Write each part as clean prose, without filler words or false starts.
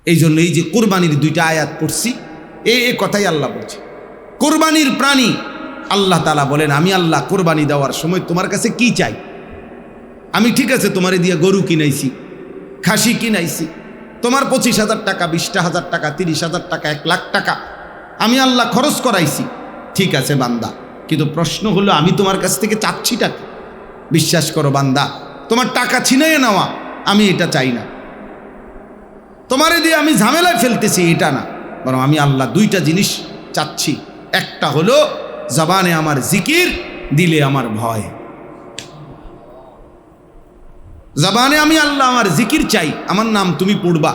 এই জন্য এই যে কোরবানির দুইটা আয়াত পড়ছি, এই কথাই আল্লাহ বলছে। কোরবানির প্রাণী আল্লাহ তাআলা বলেন, আমি আল্লাহ কোরবানি দেওয়ার সময় তোমার কাছে কি চাই? আমি ঠিক আছে তোমারে দিয়ে গরু কিনাইছি, খাসি কিনাইছি, তোমার 25,000 টাকা, 20,000 টাকা, 30,000 টাকা, 1 লাখ টাকা আমি আল্লাহ খরচ করাইছি, ঠিক আছে বান্দা। কিন্তু প্রশ্ন হলো আমি তোমার কাছ থেকে চাচ্ছি টাকা। বিশ্বাস করো বান্দা, তোমার টাকা ছিনাইয়ে নেওয়া আমি এটা চাই না, তোমারে দিয়ে আমি ঝামেলায় ফেলতেছি এটা না, বরং আমি আল্লাহ দুইটা জিনিস চাচ্ছি। একটা হলো জবানে আমার জিকির, দিলে আমার ভয়। জবানে আমি আল্লাহ আমার জিকির চাই, আমার নাম তুমি পড়বা,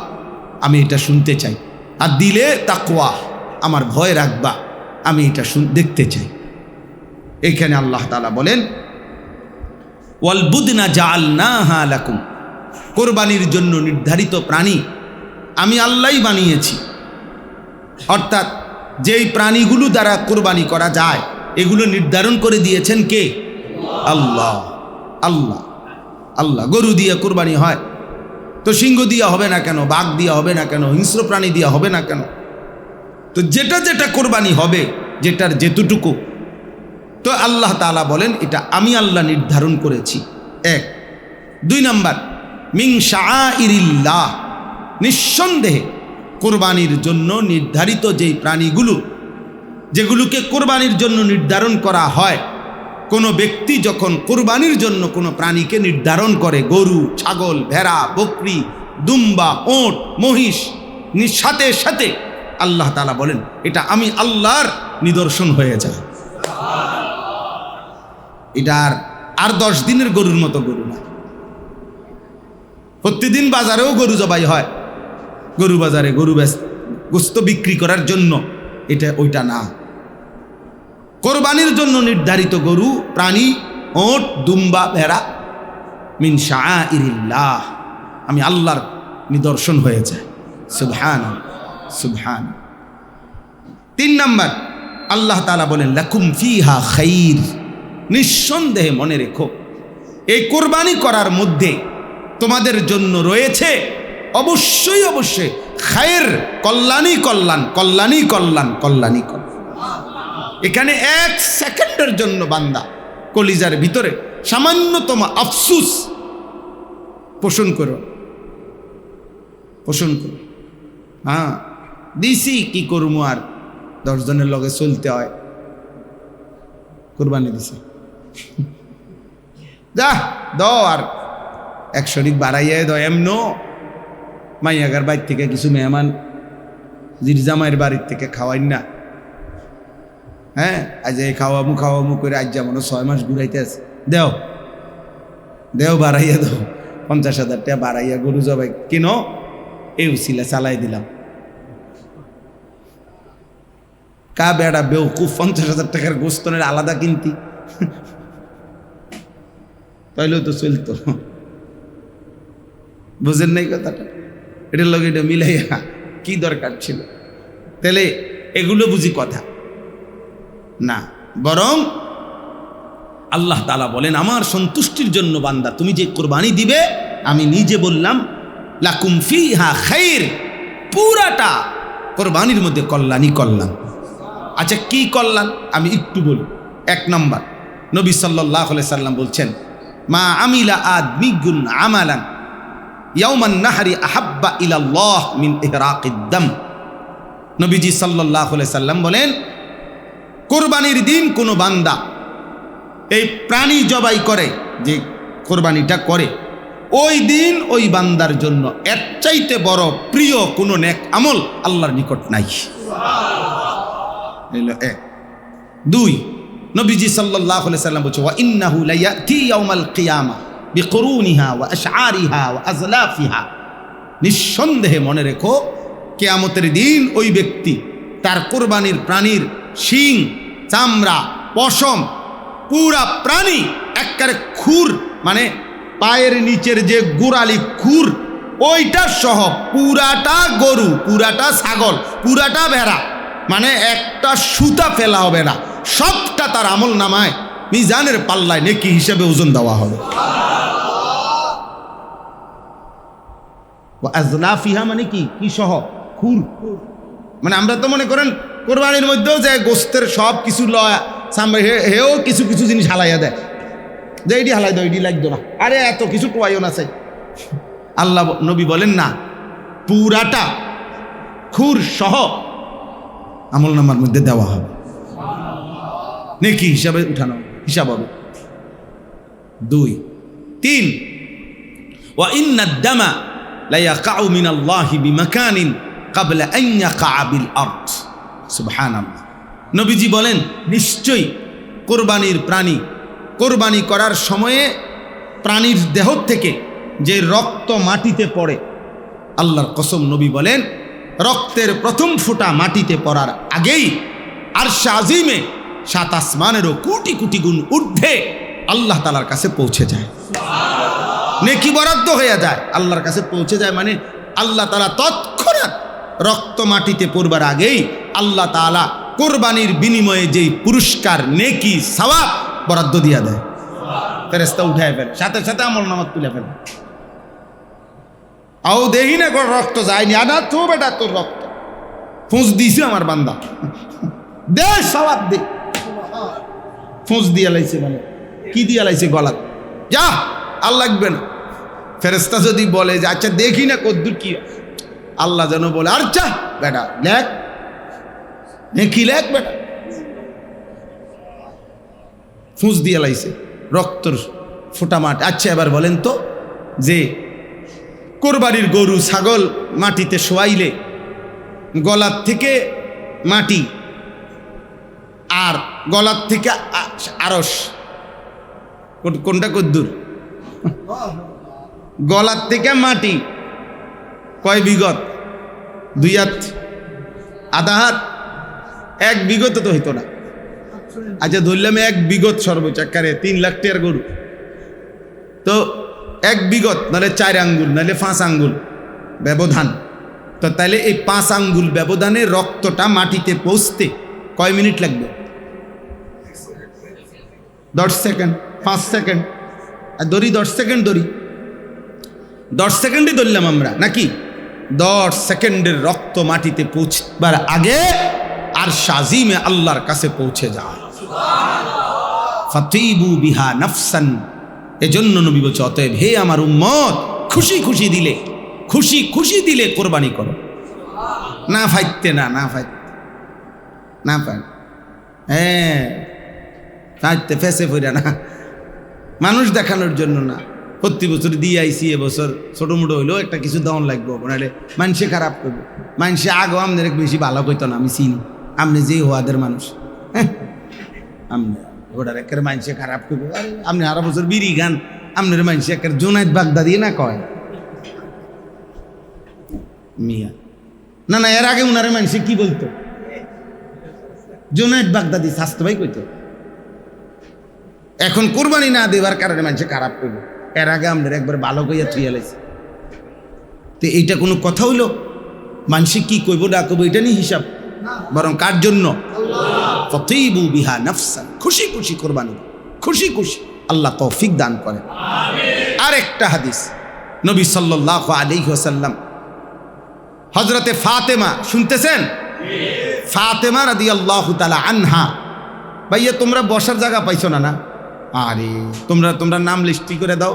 আমি এটা শুনতে চাই। আর দিলে তাকওয়া, আমার ভয় রাখবা, আমি এটা দেখতে চাই। এখানে আল্লাহ তাআলা বলেন, ওয়াল বুদনা জাআলনাহা লাকুম, কোরবানির জন্য নির্ধারিত প্রাণী আমি আল্লাহই বানিয়েছি। অর্থাৎ যেই প্রাণীগুলো দ্বারা কোরবানি করা যায় এগুলো নির্ধারণ করে দিয়েছেন কে? আল্লাহ। আল্লাহ আল্লাহ গরু দিয়ে কোরবানি হয়, তো সিংহ দিয়া হবে না কেন? বাঘ দিয়া হবে না কেন? হিংস্র প্রাণী দিয়া হবে না কেন? তো যেটা যেটা কোরবানি হবে, যেটার যেটুকু, তো আল্লাহ তাআলা বলেন এটা আমি আল্লাহ নির্ধারণ করেছি। 1। 2 নাম্বার, মিন শাআইরিল্লাহ, নিঃসন্দেহে কোরবানির জন্য নির্ধারিত যেই প্রাণীগুলো, যেগুলোকে কোরবানির জন্য নির্ধারণ করা হয়, কোনো ব্যক্তি যখন কোরবানির জন্য কোনো প্রাণীকে নির্ধারণ করে, গরু, ছাগল, ভেড়া, বকরি, দুম্বা, ওট, মহিষ, সাথে সাথে আল্লাহ তাআলা বলেন এটা আমি আল্লাহর নিদর্শন হয়ে যায়। এটা আর 10 দিনের গরুর মতো গরু না। প্রতিদিন বাজারেও গরু জবাই হয়, গরু বাজারে গরু গোস্ত বিক্রি করার জন্য, এটা ওইটা না। কোরবানির জন্য নির্ধারিত গরু, প্রাণী, ওট, দুম্বা, ভেড়া, মিন শাআইরিল্লাহ, আমি আল্লাহর নিদর্শন হয়ে যায়। সুবহানাল্লাহ সুবহানাল্লাহ। 3 নাম্বার, আল্লাহ তাআলা বলেন লাকুম ফিহা খাইর, নিঃসন্দেহে মনে রেখো এই কোরবানি করার মধ্যে তোমাদের জন্য রয়েছে অবশ্যই অবশ্যই খায়ের, কল্যাণই কল্যাণ, কল্যাণই কল্যাণ, কল্যাণই কল্যাণ। এখানে 1 সেকেন্ডের জন্য বান্দা কলিজার ভিতরে সামান্যতম আফসুস পোষণ করো, পোষণ করো। হ্যাঁ দিছি, কি করবো আর, 10 জনের লগে চলতে হয়, কোরবানি দিছি, যা দাও আর 100 বাড়াইয়া দাও। এমন মাইয়াগার বাড়ির থেকে কিছু মেহমান জিরজামাইয়ের বাড়ির থেকে খাওয়াই না, হ্যাঁ আজ এই খাওয়ামু করে আজ যেমন 6 মাস ঘুরাইতে আছে, দেও দেও বাড়াইয়া দাও, 50,000 টাকা বাড়াইয়া গরু জবাই কেন, এই উসিলা চালাই দিলাম। কা বেড়া বেউকুফ, 50,000 টাকার গোস্তনের আলাদা কিনতি, তাইলেও তো চলতো। বুঝেন নাই কথাটা? এটার লগে এটা মিলাইয়া কি দরকার ছিল? তাহলে এগুলো বুঝি কথা না, বরং আল্লাহ তাআলা বলেন আমার সন্তুষ্টির জন্য বান্দা তুমি যে কোরবানি দিবে, আমি নিজে বললাম লাকুম ফিহা খাইর, পুরাটা কোরবানির মধ্যে কল্যাণই কল্যাণ। আচ্ছা কি কল্যাণ আমি একটু বলি। 1 নাম্বার, নবী সাল্লাল্লাহু আলাইহি সাল্লাম বলছেন মা আমিলা আদমিগুন আমালান ইয়াউমান নাহরি আহাব্বা ইলাল্লাহ মিন ইহরাকিদ দাম। নবীজি সাল্লাল্লাহু আলাইহি সাল্লাম বলেন কোরবানির দিন কোনো বান্দা এই প্রাণী জবাই করে, যে কোরবানিটা করে, ওই দিন ওই বান্দার জন্য এর চাইতে বড় প্রিয় কোনো নেক আমল আল্লাহর নিকট নাই। এলো 1। 2, নবীজি সাল্লাল্লাহু আলাইহি সাল্লাম বলছে ওয়া ইন্নাহু লায়াতি ইয়াউমাল কিয়ামা বিকুরুনিহা ওয়া আশআরিহা ওয়া আজলাফিহা, নিঃসন্দেহে মনে রেখো কিয়ামতের দিন ওই ব্যক্তি তার কোরবানির প্রাণীর শিং, চামড়া, পশম, পুরা প্রাণী একবারে খুর, মানে পায়ের নিচের যে গোড়ালি খুর, ওইটা সহ পুরাটা গরু, পুরাটা ছাগল, পুরাটা ভেড়া, মানে একটা সুতা ফেলা হবে না, সবটা তার আমল নামায় মিজানের পাল্লায় নেকি হিসেবে ওজন দেওয়া হবে। আজলাফিহা মানে কি কি সহ? খুর। মানে আমরা তো মনে করেন কোরবানির মধ্যেও যে গোস্তের সব কিছু লয় সামনে হেও কিছু কিছু জিনিস হালাইয়া দেয়, যে এটি হালাই দাও, এটি লাগতো না, আরে এত কিছু টোয়াইও না চাই। আল্লাহ নবী বলেন না, পুরাটা খুর সহ আমল নামার মধ্যে দেওয়া হবে, নেকি হিসাবে উঠানো হিসাব হবে। 2 3 ওয়া ইন্নাদ দামা লা ইয়াকাউ মিনাল্লাহি বিমাকানিন ক্বাবলা আন ইয়াকা বিল আরদ। সুবহানাল্লাহ। নবীজি বলেন নিশ্চয়ই কোরবানির প্রাণী কোরবানি করার সময়ে প্রাণীর দেহ থেকে যে রক্ত মাটিতে পড়ে, আল্লাহর কসম নবী বলেন রক্তের প্রথম ফোঁটা মাটিতে পড়ার আগেই আরশে আজিমে 7 আসমানেরও কোটি কোটি গুণ ঊর্ধ্বে আল্লাহ তাআলার কাছে পৌঁছে যায়, নেকি বরাদ্দ হয়ে যায়, আল্লাহর কাছে পৌঁছে যায়। মানে আল্লাহ তাআলা তৎক্ষণাৎ রক্ত মাটিতে পড়বার আগেই আল্লাহ তাআলা কোরবানির বিনিময়ে যেই পুরস্কার নেকি সওয়াব বরাদ্দ দিয়া দেয়, ফেরেশতা উঠায় ফেলে, সাথে সাথে আমলনামা তুলে ফেলে। আও দেখি না রক্ত যায়নি, আনা তো বেটা তোর রক্ত ফুঁস দিছে আমার বান্দা, দে সওয়াব দে। ফুঁস দিয়া লাইছে মানে কি দিয়া লাইছে? গলাত, যা আর লাগবে না। ফেরেশতা যদি বলে যে আচ্ছা দেখি না কদ্দুর কি, আল্লাহ যেন বলে আচ্ছা বেটা লেখ, নেকি লেখ বেটা, ফুঁস দিয়া লাইছে রক্তর ফোঁটা মাটি। আচ্ছা এবার বলেন তো, যে কোরবানির গরু ছাগল মাটিতে শোয়াইলে গলার থেকে মাটি আর গলার থেকে আরশ, কোনটা কদ্দুর? গলার থেকে মাটি কয় বিগত? 2 হাত, আধা হাত, 1 বিগত তো হইতো না। আচ্ছা ধরলাম 1 বিগত সর্বোচ্চ, আকারে 3 লাখ টাকার গরু, তো 1 বিগত নাহলে 4 আঙ্গুল নাহলে 5 আঙ্গুল ব্যবধান, তো তাহলে এই 5 আঙ্গুল ব্যবধানে রক্তটা মাটিতে পৌঁছতে কয় মিনিট লাগবে? 10 সেকেন্ড, 5 সেকেন্ড, আর ধরি 10 সেকেন্ড, ধরি 10 সেকেন্ডই ধরলাম আমরা নাকি? 10 সেকেন্ডের রক্ত মাটিতে পৌঁছবার আগে আর শাজিমে আল্লাহর কাছে পৌঁছে যায়। ফাতিবু বিহা নাফসান, এজন্য নবী বলছে অতএব হে আমার উম্মত, খুশি খুশি দিলে, খুশি খুশি দিলে কোরবানি করো, না ফাইতে না, না ফাইতে না ফাই, হ্যাঁ ফাইতে ফেসে ফইরা না, মানুষ দেখানোর জন্য না। প্রতি বছর দিয়ে আইসি, এবছর ছোটো মোটো হইলেও একটা কিছু দাম লাগবো, নাহলে মানুষে খারাপ করবো। মানুষে আগেও আমাদের বেশি ভালো কইতো না, আমি চিনি, আপনি যে হওয়াদের মানুষ, হ্যাঁ আপনি ওটার একের মানুষে খারাপ করবো। আরে আপনি আরো বছর বিড়ি গান, আপনার মানুষে একের জোনায়েদ বাগদাদি না কয় মিয়া, না না এর আগে উনারে মানুষে কি বলতো? জোনায়েদ বাগদাদি স্বাস্থ্য ভাই কইতো। এখন কোরবানি না দেবার কারণে মানুষে খারাপ করবো, এর আগে আমাদের একবার ভালো কইয়া থুইয়া লাইছে। তো এইটা কোনো কথা হইল? মানুষে কি কইব না কইব এটা নিয়ে হিসাব, বরং কার জন্য? ফাতিবু বিহা নাফসান, খুশি খুশি কোরবানি, খুশি খুশি, আল্লাহ তৌফিক দান করেন। আর একটা হাদিস, নবী সাল্লাল্লাহু আলাইহি ওয়াসাল্লাম হযরতে ফাতেমা, শুনতেছেন? ফাতেমা রাদিয়াল্লাহু তাআলা আনহা, ভাইয়া তোমরা বসার জায়গা পাইছো না? না, আরে তোমরা নাম লিস্টি করে দাও,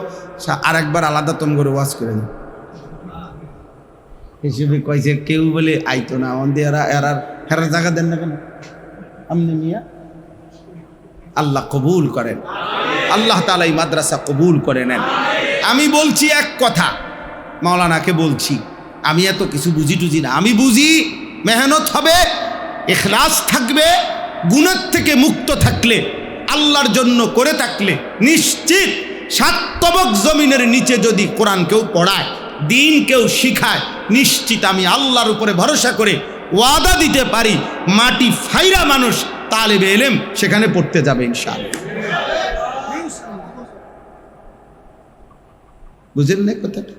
আর একবার আলাদা তোম করে ওয়াজ করে দাও। হিসেবে কইছে কেউ বলে আইতো না, আমাদের হেরার জায়গা দেন না কেন? আমনি মিয়া, আল্লাহ কবুল করেন, আল্লাহ তাআলা এই মাদ্রাসা কবুল করে নেন। আমি বলছি এক কথা, মাওলানাকে বলছি, আমি এত কিছু বুঝি টুঝি না, আমি বুঝি মেহনত হবে, ইখলাস থাকবে, গুনাহ থেকে মুক্ত থাকলে, আল্লাহর জন্য করে থাকলে নিশ্চিত 7 তবক জমিনের নিচে যদি কোরআন কেউ পড়ায়, দিন কেউ শিখায়, নিশ্চিত আমি আল্লাহর উপরে ভরসা করে ওয়াদা দিতে পারি, মাটি ফাইরা মানুষ তালেবে ইলম সেখানে পড়তে যাবে ইনশাআল্লাহ। বুঝলেন না কথাটা?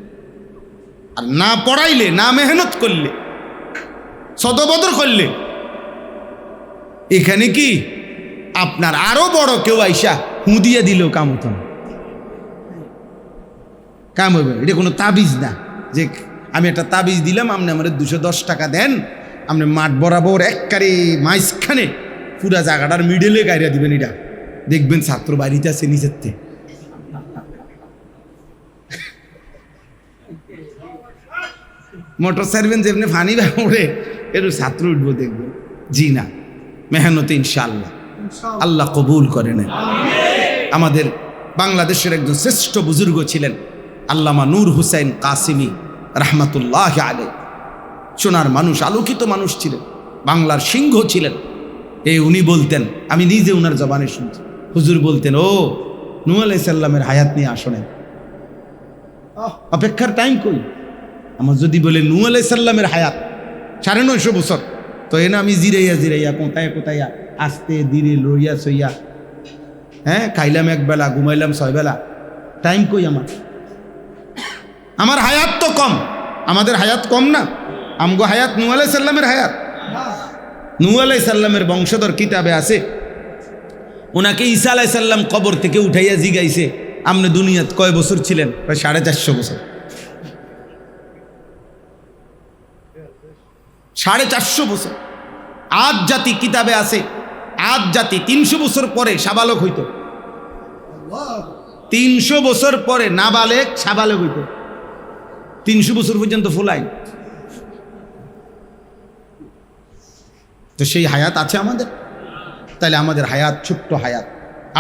আর না পড়াইলে, না মেহনত করলে, সদবদর করলে, এখানে কি আপনার আরো বড় কেউ আইসা হুঁ দিয়ে দিলেও কাম হতো না, কাম হবে। এটা কোনো তাবিজ না যে আমি একটা তাবিজ দিলাম, আপনি আমার 210 টাকা দেন, আপনি মাঠ বরাবর একবারে মাঝখানে পুরা জায়গাটার মিডলে গাইরা দিবেন, এটা দেখবেন ছাত্র বাড়িতে আছে নিচের থেকে। মোটর সাইকেল যেমনি ফানি ওড়ে একটু ছাত্র উঠবো দেখবেন। জি না, মেহনতে ইনশাআল্লাহ আল্লাহ কবুল করে নেন। আমাদের বাংলাদেশের একজন শ্রেষ্ঠ বুজুর্গ ছিলেন আল্লামা নূর হুসাইন কাসিমি রহমতুল্লাহ আলাইহি। সোনার মানুষ, আলোকিত মানুষ ছিলেন, বাংলার সিংহ ছিলেন। উনি বলতেন, আমি নিজে উনার জবানে শুনছি, হুজুর বলতেন, ও নূহ আলাইহিস সালামের হায়াত নিয়ে আসো নাই, অপেক্ষার টাইম কই? আমার যদি বলে নূহ আলাইহিস সালামের হায়াত 950 বছর, তো এনে আমি জিরাইয়া জিরাইয়া কোথায় কোথায় আস্তে ধীরে লইয়া সইয়া, হ্যাঁ, খাইলাম একবেলা, ঘুমাইলাম 6 বেলা, টাইম কই আমার হায়াত তো কম। আমাদের হায়াত কম না? আমগো হায়াত নূহ আলাইহিস সালামের হায়াত। নূহ আলাইহিস সালামের বংশধর কিতাবে আছে, ওনাকে ঈসা আলাইহিস সালাম কবর থেকে উঠাইয়া জিগাইছে, আপনি দুনিয়াত কয় বছর ছিলেন? প্রায় 450 বছর। 450 বছর। আদ জাতি কিতাবে আছে, আদ জাতি 300 বছর পরে সাবালক হইত। 300 বছর পরে নাবালেক সাবালক হইত। 300 বছর পর্যন্ত ফুলাই। তো সেই হায়াত আছে আমাদের? তাহলে আমাদের হায়াত ছোট্ট হায়াত,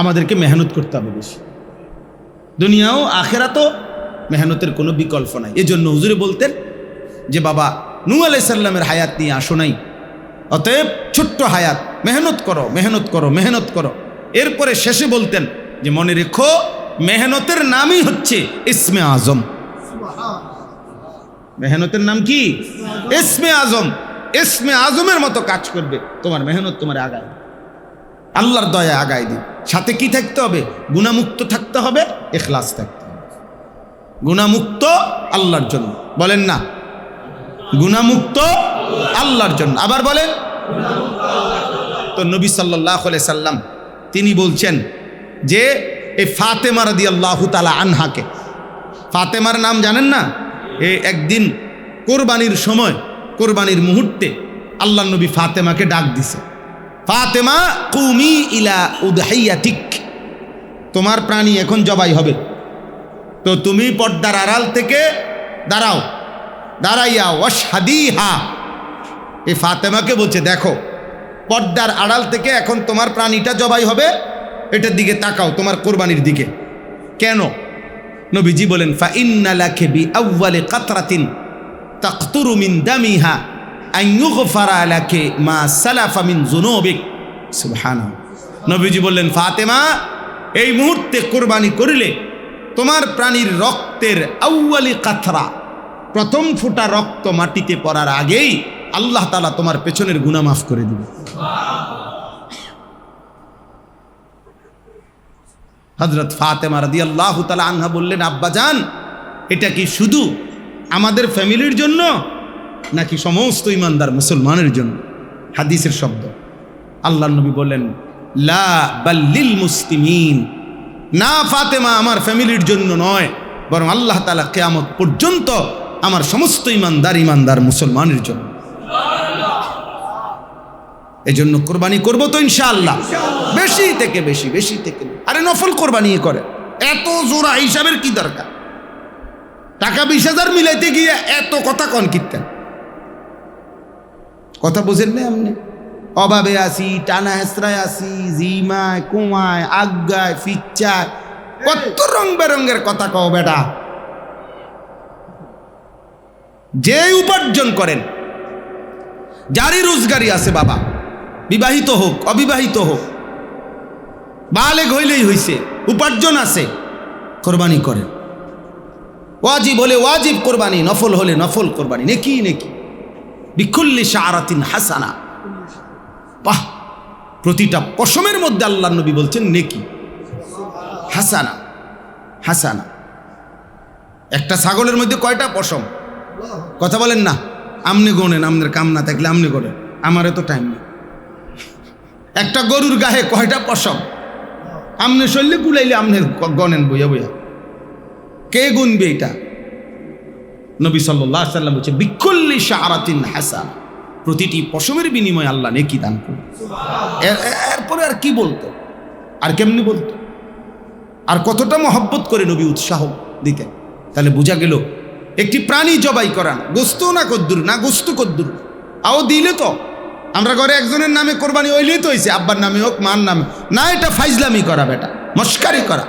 আমাদেরকে মেহনত করতে হবে বেশি। দুনিয়াও আখেরাতও মেহনতের কোনো বিকল্প নাই। এজন্য হুজুরে বলতেন যে বাবা নূহ আলাইহিস সালামের হায়াত নিয়ে আসো নাই, অতএব ছোট্ট হায়াত, মেহনত করো মেহনত করো মেহনত করো। এরপরে শেষে বলতেন যে মনে রেখো, মেহনতের নামই হচ্ছে ইসমে আজম। মেহনতের নাম কি? ইসমে আজম। ইসমে আজমের মতো কাজ করবে তোমার মেহনত, তোমার আগায় আল্লাহর দয়া আগায় দিন। সাথে কি থাকতে হবে? গুনাহমুক্ত থাকতে হবে, ইখলাস থাকতে হবে। গুনাহমুক্ত আল্লাহর জন্য, বলেন না, গুনাহমুক্ত আল্লাহর জন্য। আবার বলেন। তো নবী সাল্লাল্লাহু আলাইহি সাল্লাম তিনি বলছেন যে এই ফাতেমা রাদিয়াল্লাহু তাআলা আনহাকে, ফাতেমার নাম জানেন না? একদিন কোরবানির সময়, কোরবানির মুহূর্তে আল্লাহ নবী ফাতেমাকে ডাক দিছে, ফাতেমা কুমি ইলা উদহিয়াতিক, তোমার প্রাণী এখন জবাই হবে, তো তুমি পর্দার আড়াল থেকে দাঁড়াও, দাঁড়াইয়া ওয়াশহাদিহা। এই ফাতেমাকে বলছে, দেখো পর্দার আড়াল থেকে এখন তোমার প্রাণীটা জবাই হবে, এটার দিকে তাকাও, তোমার কোরবানির দিকে। কেন? নবীজি বলেন, ফা ইন্না লাকা বি আউয়ালি কাতরাতিন তাকতুরু মিন দামিহা আন ইউগফারা লাকা মা সালাফা মিন যুনুবিক। সুবহানাল্লাহ। নবীজি বললেন, ফাতেমা এই মুহূর্তে কোরবানি করিলে তোমার প্রাণীর রক্তের আউয়ালি কাতরা, প্রথম ফোঁটা রক্ত মাটিতে পড়ার আগেই আল্লাহ তাআলা তোমার পেছনের গুনাহ মাফ করে দিবে। হযরত ফাতেমা রাদিয়াল্লাহু তাআলা আনহা বললেন, আব্বাজান এটা কি শুধু আমাদের ফ্যামিলির জন্য নাকি সমস্ত ইমানদার মুসলমানের জন্য? হাদিসের শব্দ। আল্লাহর নবী বললেন, লা বাল লিল মুসলিমিন। না ফাতেমা, আমার ফ্যামিলির জন্য নয়, বরং আল্লাহ তাআলা কিয়ামত পর্যন্ত আমার সমস্ত ইমানদার মুসলমানের জন্য। এই জন্য কোরবানি করবো তো ইনশাআল্লাহ, বেশি থেকে বেশি, বেশি থেকে। আরে নফল কোরবানি করে, এত জোড়া হিসাবের কি দরকার? টাকা 20,000 মিলাইতে গিয়ে এত কথা কন কীর্তন, কথা বোঝেন না আপনি? অভাবে আসি, টানা হেসরায় আসি, জিমায় কুমায় আজ্ঞায় ফিচ্চায়, কত রং বেরঙ্গের কথা কও বেটা। যে উপার্জন করেন, যারই রোজগারি আছে বাবা, বিবাহিত হোক অবিবাহিত হোক, বালেগ হইলেই হইছে, উপার্জন আছে, কোরবানি করেন। ওয়াজিব হলে ওয়াজিব কোরবানি, নফল হলে নফল কোরবানি, নেকি নেকি। বিকুল্লি শাআরাতিন হাসানা, বাহ, প্রতিটা পশমের মধ্যে আল্লাহর নবী বলছেন নেকি, হাসানা হাসানা। একটা ছাগলের মধ্যে কয়টা পশম? কথা বলেন না, আমনে গোনেন, আমনের কাম না থাকলে আমনে গোনেন, আমার এত টাইম নেই। একটা গরুর গায়ে কয়টা পশম? আমনে শরীরে কুলাইলে আমনে গনেন বইয়া বইয়া, কে গুনবে এটা? নবী সাল্লাল্লাহু আলাইহি ওয়াসাল্লাম বলছে বিকুল্লি শাআরাতিন হাসান, প্রতিটি পশমের বিনিময়ে আল্লাহ নেকি দান করবে। এরপরে আর কি বলতো, আর কেমনি বলতো, আর কতটা মহব্বত করে নবী উৎসাহ দিতেন। তাহলে বোঝা গেল একটি প্রাণী জবাই করা না, গোস্ত না কদ্দুর, না গোস্ত কদ্দুর, আও দিলে তো আমরা ঘরে একজনের নামে কোরবানি হইলেই তো হয়েছে, আব্বার নামে হোক মার নামে না, এটা ফাইজলামি করা, বেটা মস্কারি করা।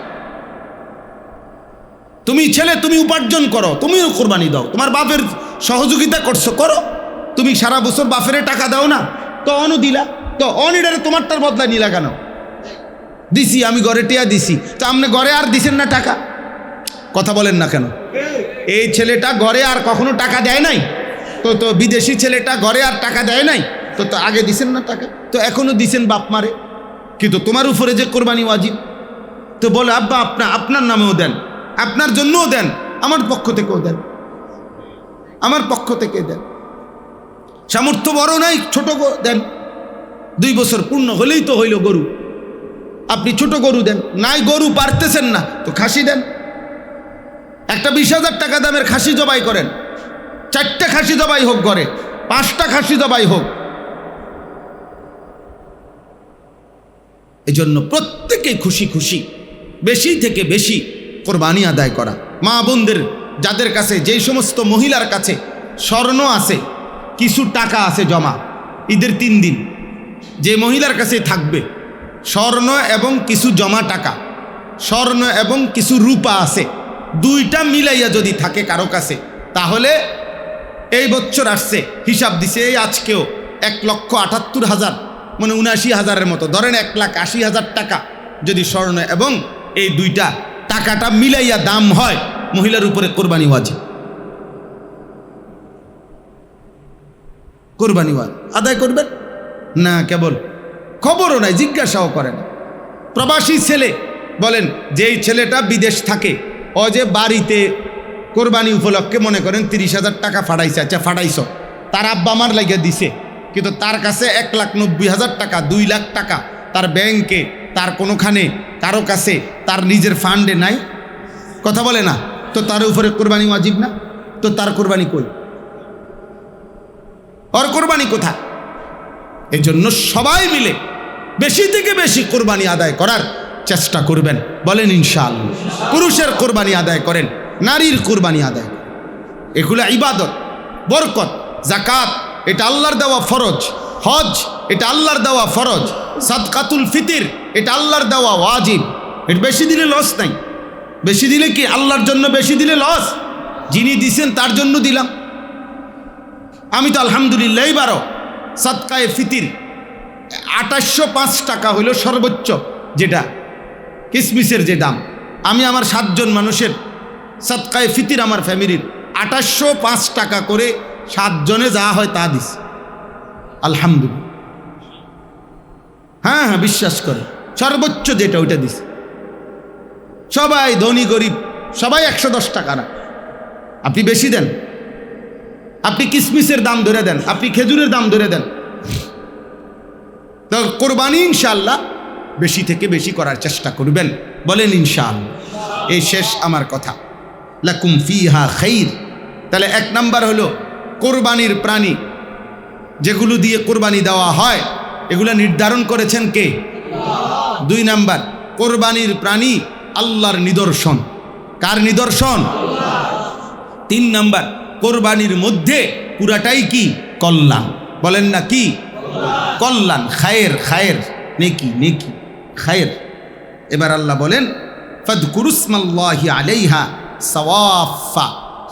তুমি ছেলে, তুমি উপার্জন করো, তুমিও কোরবানি দাও, তোমার বাপের সহযোগিতা করছো, করো। তুমি সারা বছর বাপের টাকা দাও না, তো অনও দিলা, তো অনিডারে তোমারটার বদলা নিলা কেন? দিছি আমি ঘরে টিয়া দিছি, তো আপনি ঘরে আর দিছেন না টাকা, কথা বলেন না কেন? এই ছেলেটা ঘরে আর কখনো টাকা দেয় নাই, তো বিদেশি ছেলেটা ঘরে আর টাকা দেয় নাই, তো আগে দিছেন না টাকা, তো এখনো দিছেন বাপ মারে, কিন্তু তোমার উপরে যে কোরবানি ওয়াজিব, তো বলে আব্বা আপনার নামেও দেন, আপনার জন্যও দেন, আমার পক্ষ থেকেও দেন, আমার পক্ষ থেকে দেন। সামর্থ্য বড় নাই, ছোট দেন, 2 বছর পূর্ণ হলেই তো হইল গরু, আপনি ছোট গরু দেন, নাই গরু পারতেছেন না তো খাসি দেন, একটা 20,000 টাকা দামের খাসি জবাই করেন, 4টা খাসি জবাই হোক ঘরে, 5টা খাসি জবাই হোক। এই জন্য প্রত্যেকে খুশি খুশি বেশি থেকে বেশি কোরবানি আদায় করা। মা বোনদের যাদের কাছে, যেই সমস্ত মহিলার কাছে স্বর্ণ আছে, কিছু টাকা আছে জমা, ঈদের 3 দিন যে মহিলার কাছে থাকবে স্বর্ণ এবং কিছু জমা টাকা, স্বর্ণ এবং কিছু রূপা আছে, 2টা মিলাইয়া যদি থাকে কারো কাছে, তাহলে এই বছর আসছে হিসাব দিছে, এই আজকেও 1,78,000 মানে 79,000-এর মতো, ধরেন 1,80,000 টাকা যদি স্বর্ণ এবং এই 2টা টাকাটা মিলাইয়া দাম হয়, মহিলার উপরে কোরবানি ওয়াজিব। কোরবানি আদায় করবেন না, কেবল খবরও নাই, জিজ্ঞাসাও করেন। প্রবাসী ছেলে বলেন, যেই ছেলেটা বিদেশ থাকে, ও যে বাড়িতে কোরবানি উপলক্ষে মনে করেন 30,000 টাকা ফাটাইছে, আচ্ছা ফাটাইছ, তার আব্বা আমার লাগিয়ে দিছে, কিন্তু তার কাছে 1,90,000 টাকা, 2 লাখ টাকা তার ব্যাংকে, তার কোনোখানে কারো কাছে, তার নিজের ফান্ডে নাই, কথা বলে না, তো তার উপরে কোরবানি ওয়াজিব না, তো তার কোরবানি কই, ওর কোরবানি কোথায়? এই জন্য সবাই মিলে বেশি থেকে বেশি কোরবানি আদায় করার চেষ্টা করবেন, বলেন ইনশাআল্লাহ। পুরুষের কোরবানি আদায় করেন, নারীর কোরবানি আদায় করেন, এগুলো ইবাদত, বরকত। যাকাত এটা আল্লাহর দেওয়া ফরজ, হজ এটা আল্লাহর দেওয়া ফরজ, সাদকাতুল ফিতির এটা আল্লাহর দেওয়া ওয়াজিব। এটা বেশি দিলে লস নাই, বেশি দিলে কি আল্লাহর জন্য বেশি দিলে লস? যিনি দিছেন তার জন্য দিলাম। আমি তো আলহামদুলিল্লাহ এবারও সাদকায়ে ফিতির 2805 টাকা হইল সর্বোচ্চ, যেটা কিসমিসের যে দাম। আমি আমার 7 জন মানুষের সাদকায়ে ফিতির আমার ফ্যামিলির 2805 টাকা করে 7 জনে যা হয় তা দিস, আলহামদুলিল্লাহ। হ্যাঁ বিশ্বাস করে, সর্বোচ্চ যেটা ওইটা দিস। সবাই ধনী গরিব সবাই 110 টাকা না, আপনি বেশি দেন, আপনি কিসমিসের দাম ধরে দেন, আপনি খেজুরের দাম ধরে দেন, তো কোরবানি ইনশাআল্লাহ বেশি থেকে বেশি করার চেষ্টা করবেন, বলেন ইনশাআল্লাহ। এই শেষ আমার কথা, লাকুম ফিহা খাইর। তাহলে 1 নাম্বার হলো কোরবানির প্রাণী যেগুলো দিয়ে কোরবানি দেওয়া হয়, এগুলো নির্ধারণ করেছেন কে? 2 নাম্বার, কোরবানির প্রাণী আল্লাহর নিদর্শন। কার নিদর্শন? 3 নাম্বার, কোরবানির মধ্যে পুরাটাই কি? কল্যাণ। বলেন না কি? কল্যাণ, খায়ের, খায়ের, নেকি, নেকি, খায়ের। এবার আল্লাহ বলেন ফাযকুরুসমাল্লাহি আলাইহা সাওয়াফা,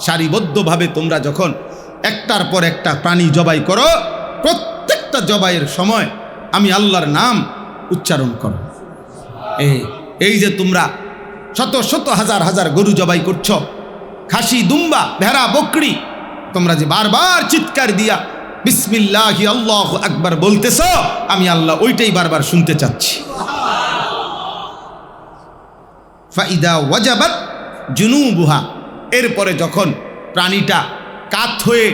সারিবদ্ধভাবে তোমরা যখন একটার পর একটা প্রাণী জবাই করো, প্রত্যেকটা জবাইয়ের সময় আমি আল্লাহর নাম উচ্চারণ করো। এই যে তোমরা শত শত হাজার হাজার গরু জবাই করছো, খাসি, দুম্বা, ভেড়া, বকরি, তোমরা যে বারবার চিৎকার দিয়া বিসমিল্লাহি আল্লাহু আকবার বলতেছ, আমি আল্লাহ ওইটাই বারবার শুনতে চাচ্ছি। ফাইদা ওয়াজাবাত জুনুবুহা, এরপরে যখন প্রাণীটা কাত হয়ে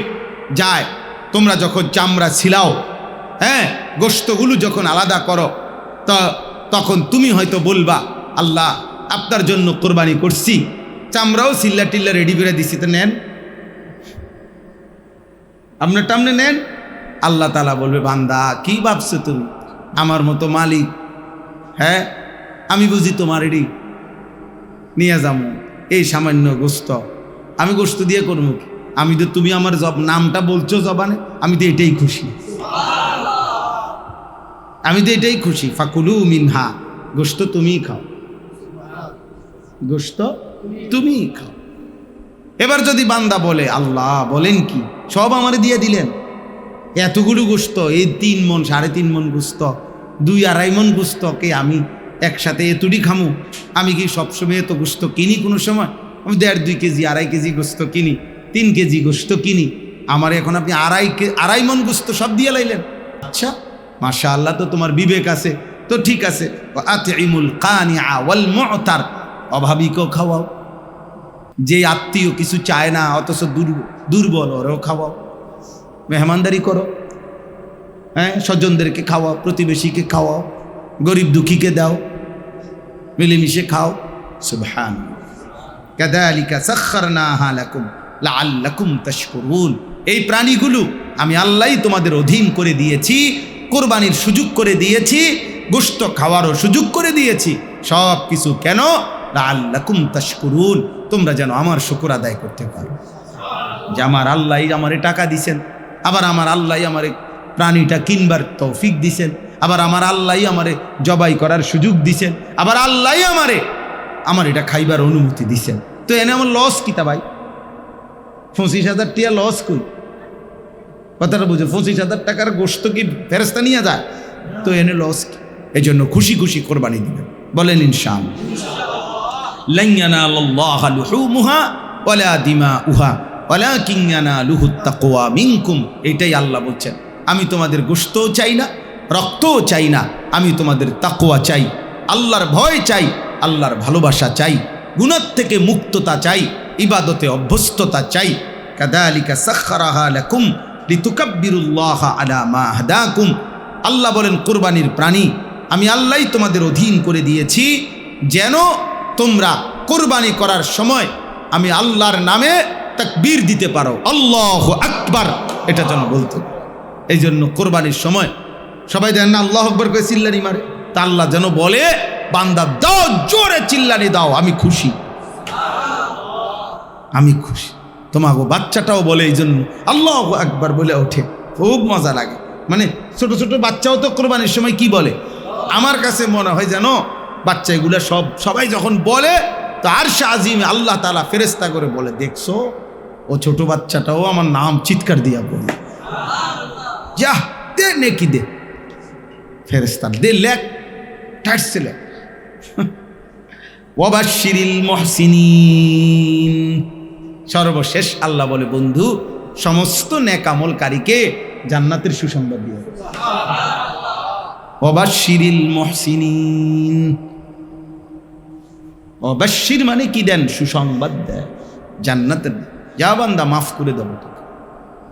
যায়, তোমরা যখন চামড়া ছিলাও, হ্যাঁ, গোশতগুলো যখন আলাদা করো, তখন তুমি হয়তো বলবা আল্লাহ আপনার জন্য কোরবানি করছি, চামড়াও সিল্লা টিল্লা রেডি করে দিছি, তো নেন, আপনারটা আপনি নেন। আল্লাহ তাআলা বলবে, বান্দা কি ভাবছো তুমি আমার মতো মালিক? হ্যাঁ, আমি বুঝি তোমার এটি নিয়ে যাবো এই সামান্য গোস্ত, আমি গোস্ত দিয়ে করবো কি? আমি তো, তুমি আমার নামটা বলছো জবানে, আমি তো এটাই খুশি, আমি তো এটাই খুশি। ফাকুলু মিনহা, গোস্ত তুমিই খাও, গোস্ত তুমিই খাও। এবার যদি বান্দা বলে, আল্লাহ বলেন কি, সব আমারে দিয়ে দিলেন, এতগুলো গোস্ত, এই 3 মণ 3.5 মণ গোস্ত, 2-2.5 মণ গোস্তকে আমি একসাথে এতুডি খামু? আমি কি সবসময় এত গোস্ত কিনি? কোনো সময় আমি 1.5-2 কেজি 2.5 কেজি গোস্ত কিনি, 3 কেজি গোস্ত কিনি, আমার এখন আপনি 2.5 মণ গোস্ত সব দিয়ে লাইলেন? আচ্ছা মাশাআল্লাহ, তো তোমার বিবেক আছে, তো ঠিক আছে। আতিমুল কানিআ ওয়াল মু'তার, অভাবীকেও খাওয়াও, যে আত্মীয় কিছু চায় না অথচ দুর্বল, ওরেও খাওয়াও, মেহমানদারি করো, হ্যাঁ, স্বজনদেরকে খাওয়াও, প্রতিবেশীকে খাওয়াও, গরিব দুঃখীকে দাও, মিলেমিশে খাও। সুবহানাল্লাহ। কাযালিকা সাখখারনাহা লাকুম লাআল্লাকুম তাশকুরুন। এই প্রাণীগুলো আমি আল্লাহই তোমাদের অধীন করে দিয়েছি, কোরবানির সুযোগ করে দিয়েছি, গোশত খাওয়ারও সুযোগ করে দিয়েছি। সব কিছু কেন? লাআল্লাকুম তাশকুরুন, তোমরা যেন আমার শুকর আদায় করতে পারো, যে আমার আল্লাহই আমারে টাকা দিছেন, আবার আমার আল্লাহই আমারে প্রাণীটা কিনবার তৌফিক দিছেন, আবার আমার আল্লাহই আমারে জবাই করার সুযোগ দিছেন, আবার আল্লাহই আমার এটা খাইবার অনুমতি দিছেন। তো এনে আমার লস কিতা ভাই? 25,000 টাকা লস কই? কথাটা বুঝো, 25,000 টাকার গোশত কি ফেরেশতা নিয়ে যায়? তো এনে লস কি? এই জন্য খুশি খুশি কোরবানি দিবেন, বলেন ইনশাআল্লাহ। লান ইয়ানালাল্লাহা লুহুমুহা ওয়ালা দিমাউহা ওয়ালাকিন ইয়ানালুহুত তাকওয়া মিনকুম। এটাই আল্লাহ বলছেন, আমি তোমাদের গোশতও চাই না, রক্তও চাই না, আমি তোমাদের তাকওয়া চাই, আল্লাহর ভয় চাই, আল্লাহর ভালোবাসা চাই, গুনাহ থেকে মুক্ততা চাই, ইবাদতে অভ্যস্ততা চাই। কাযালিকা সাখখারাহা লাকুম লিতুকাব্বিরুল্লাহা আলা মা হাদাকুম। আল্লাহ বলেন, কুরবানির প্রাণী আমি আল্লাহই তোমাদের অধীন করে দিয়েছি, যেন তোমরা কুরবানি করার সময় আমি আল্লাহর নামে তাকবীর দিতে পারো, আল্লাহু আকবার, এটা যেন বলতে। এই জন্য কোরবানির সময় সবাই দেন না আল্লাহু আকবার করে চিল্লানি মারে, তা আল্লাহ যেন বলে, বান্দা দাও, জোরে চিল্লানি দাও, আমি খুশি, আমি খুশি। তোমাকে বাচ্চাটাও বলে এই জন্য আল্লাহু আকবার বলে ওঠে, খুব মজা লাগে। মানে ছোট ছোট বাচ্চাও তো কোরবানির সময় কি বলে? আমার কাছে মনে হয় যেন বাচ্চা এগুলো সবাই যখন বলে, তো আরশে আজিমে আল্লাহ তাআলা ফেরেশতা করে বলে, দেখছো ও ছোট বাচ্চাটাও আমার নাম চিৎকার দিয়া বলে, যা দে নেকি দে, ফেরেশতা দে, লেখ ঠাটছে লেখ। ওয়াবাশশিরিল মুহসিনিন। সর্বশেষ আল্লাহ বলে, বন্ধু সমস্ত নেক আমলকারীকে জান্নাতের সুসংবাদ দিয়ে দেব। ওয়াবাশশিরিল মুহসিনিন, ওয়াবাশশির মানে কি? দেন, সুসংবাদ দেয়, জান্নাতের। যা বান্দা মাফ করে দেবো তোকে,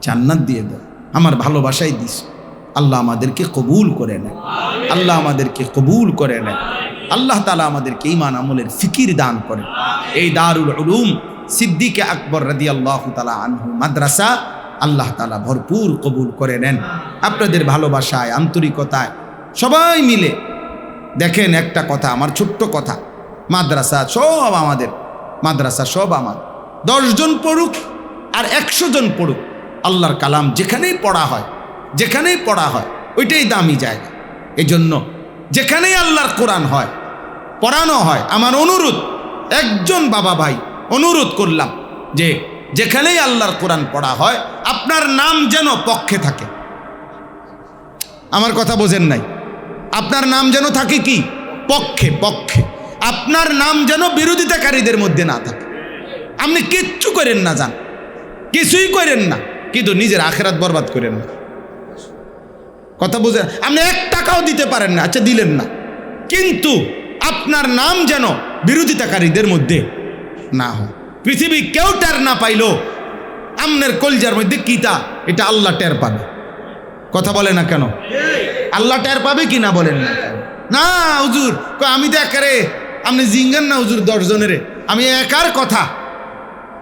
জান্নাত দিয়ে দেব, আমার ভালোবাসাই দিস। আল্লাহ আমাদেরকে কবুল করে নেয়, আল্লাহ আমাদেরকে কবুল করে নেয়। আল্লাহ তাআলা আমাদেরকে ঈমান আমলের ফিকির দান করে। এই দারুল উলুম সিদ্দিক আকবর রাদিয়াল্লাহু তাআলা আনহু মাদ্রাসা আল্লাহ তাআলা ভরপুর কবুল করে নেন। আপনাদের ভালোবাসায়, আন্তরিকতায় সবাই মিলে দেখেন, একটা কথা, আমার ছোট্ট কথা, মাদ্রাসা সব আমাদের, মাদ্রাসা সব আমার, 10 জন পড়ুক আর 100 জন পড়ুক, আল্লাহর কালাম যেখানেই পড়া হয়, যেখানেই পড়া হয় ওইটাই দামি জায়গা। এজন্য যেখানেই আল্লাহর কোরআন হয়, পড়ানো হয়, আমার অনুরোধ, একজন বাবা ভাই অনুরোধ করলাম যে যেখানেই আল্লাহর কোরআন পড়া হয় আপনার নাম যেন পক্ষে থাকে। আমার কথা বোঝেন নাই? আপনার নাম যেন থাকে কি? পক্ষে, পক্ষে। আপনার নাম যেন বিরোধিতাকারীদের মধ্যে না থাকে। আপনি কিচ্ছু করেন না, যান কিছুই করেন না, কিন্তু নিজের আখিরাত বরবাদ করেন না। কথা বুঝেন? আপনি 1 টাকাও দিতে পারেন না, আচ্ছা দিলেন না, কিন্তু আপনার নাম যেন বিরোধিতাকারীদের মধ্যে না হয়। পৃথিবী কেউ টের না পাইলো আমনের কলজার মধ্যে কিতা, এটা আল্লাহ টের পাবে। কথা বলে না কেন? আল্লাহ টের পাবে কি না বলেন না? না হুজুর, আমি তো একারে, আপনি জিঙ্গান না হুজুর 10 জনের, আমি একার কথা,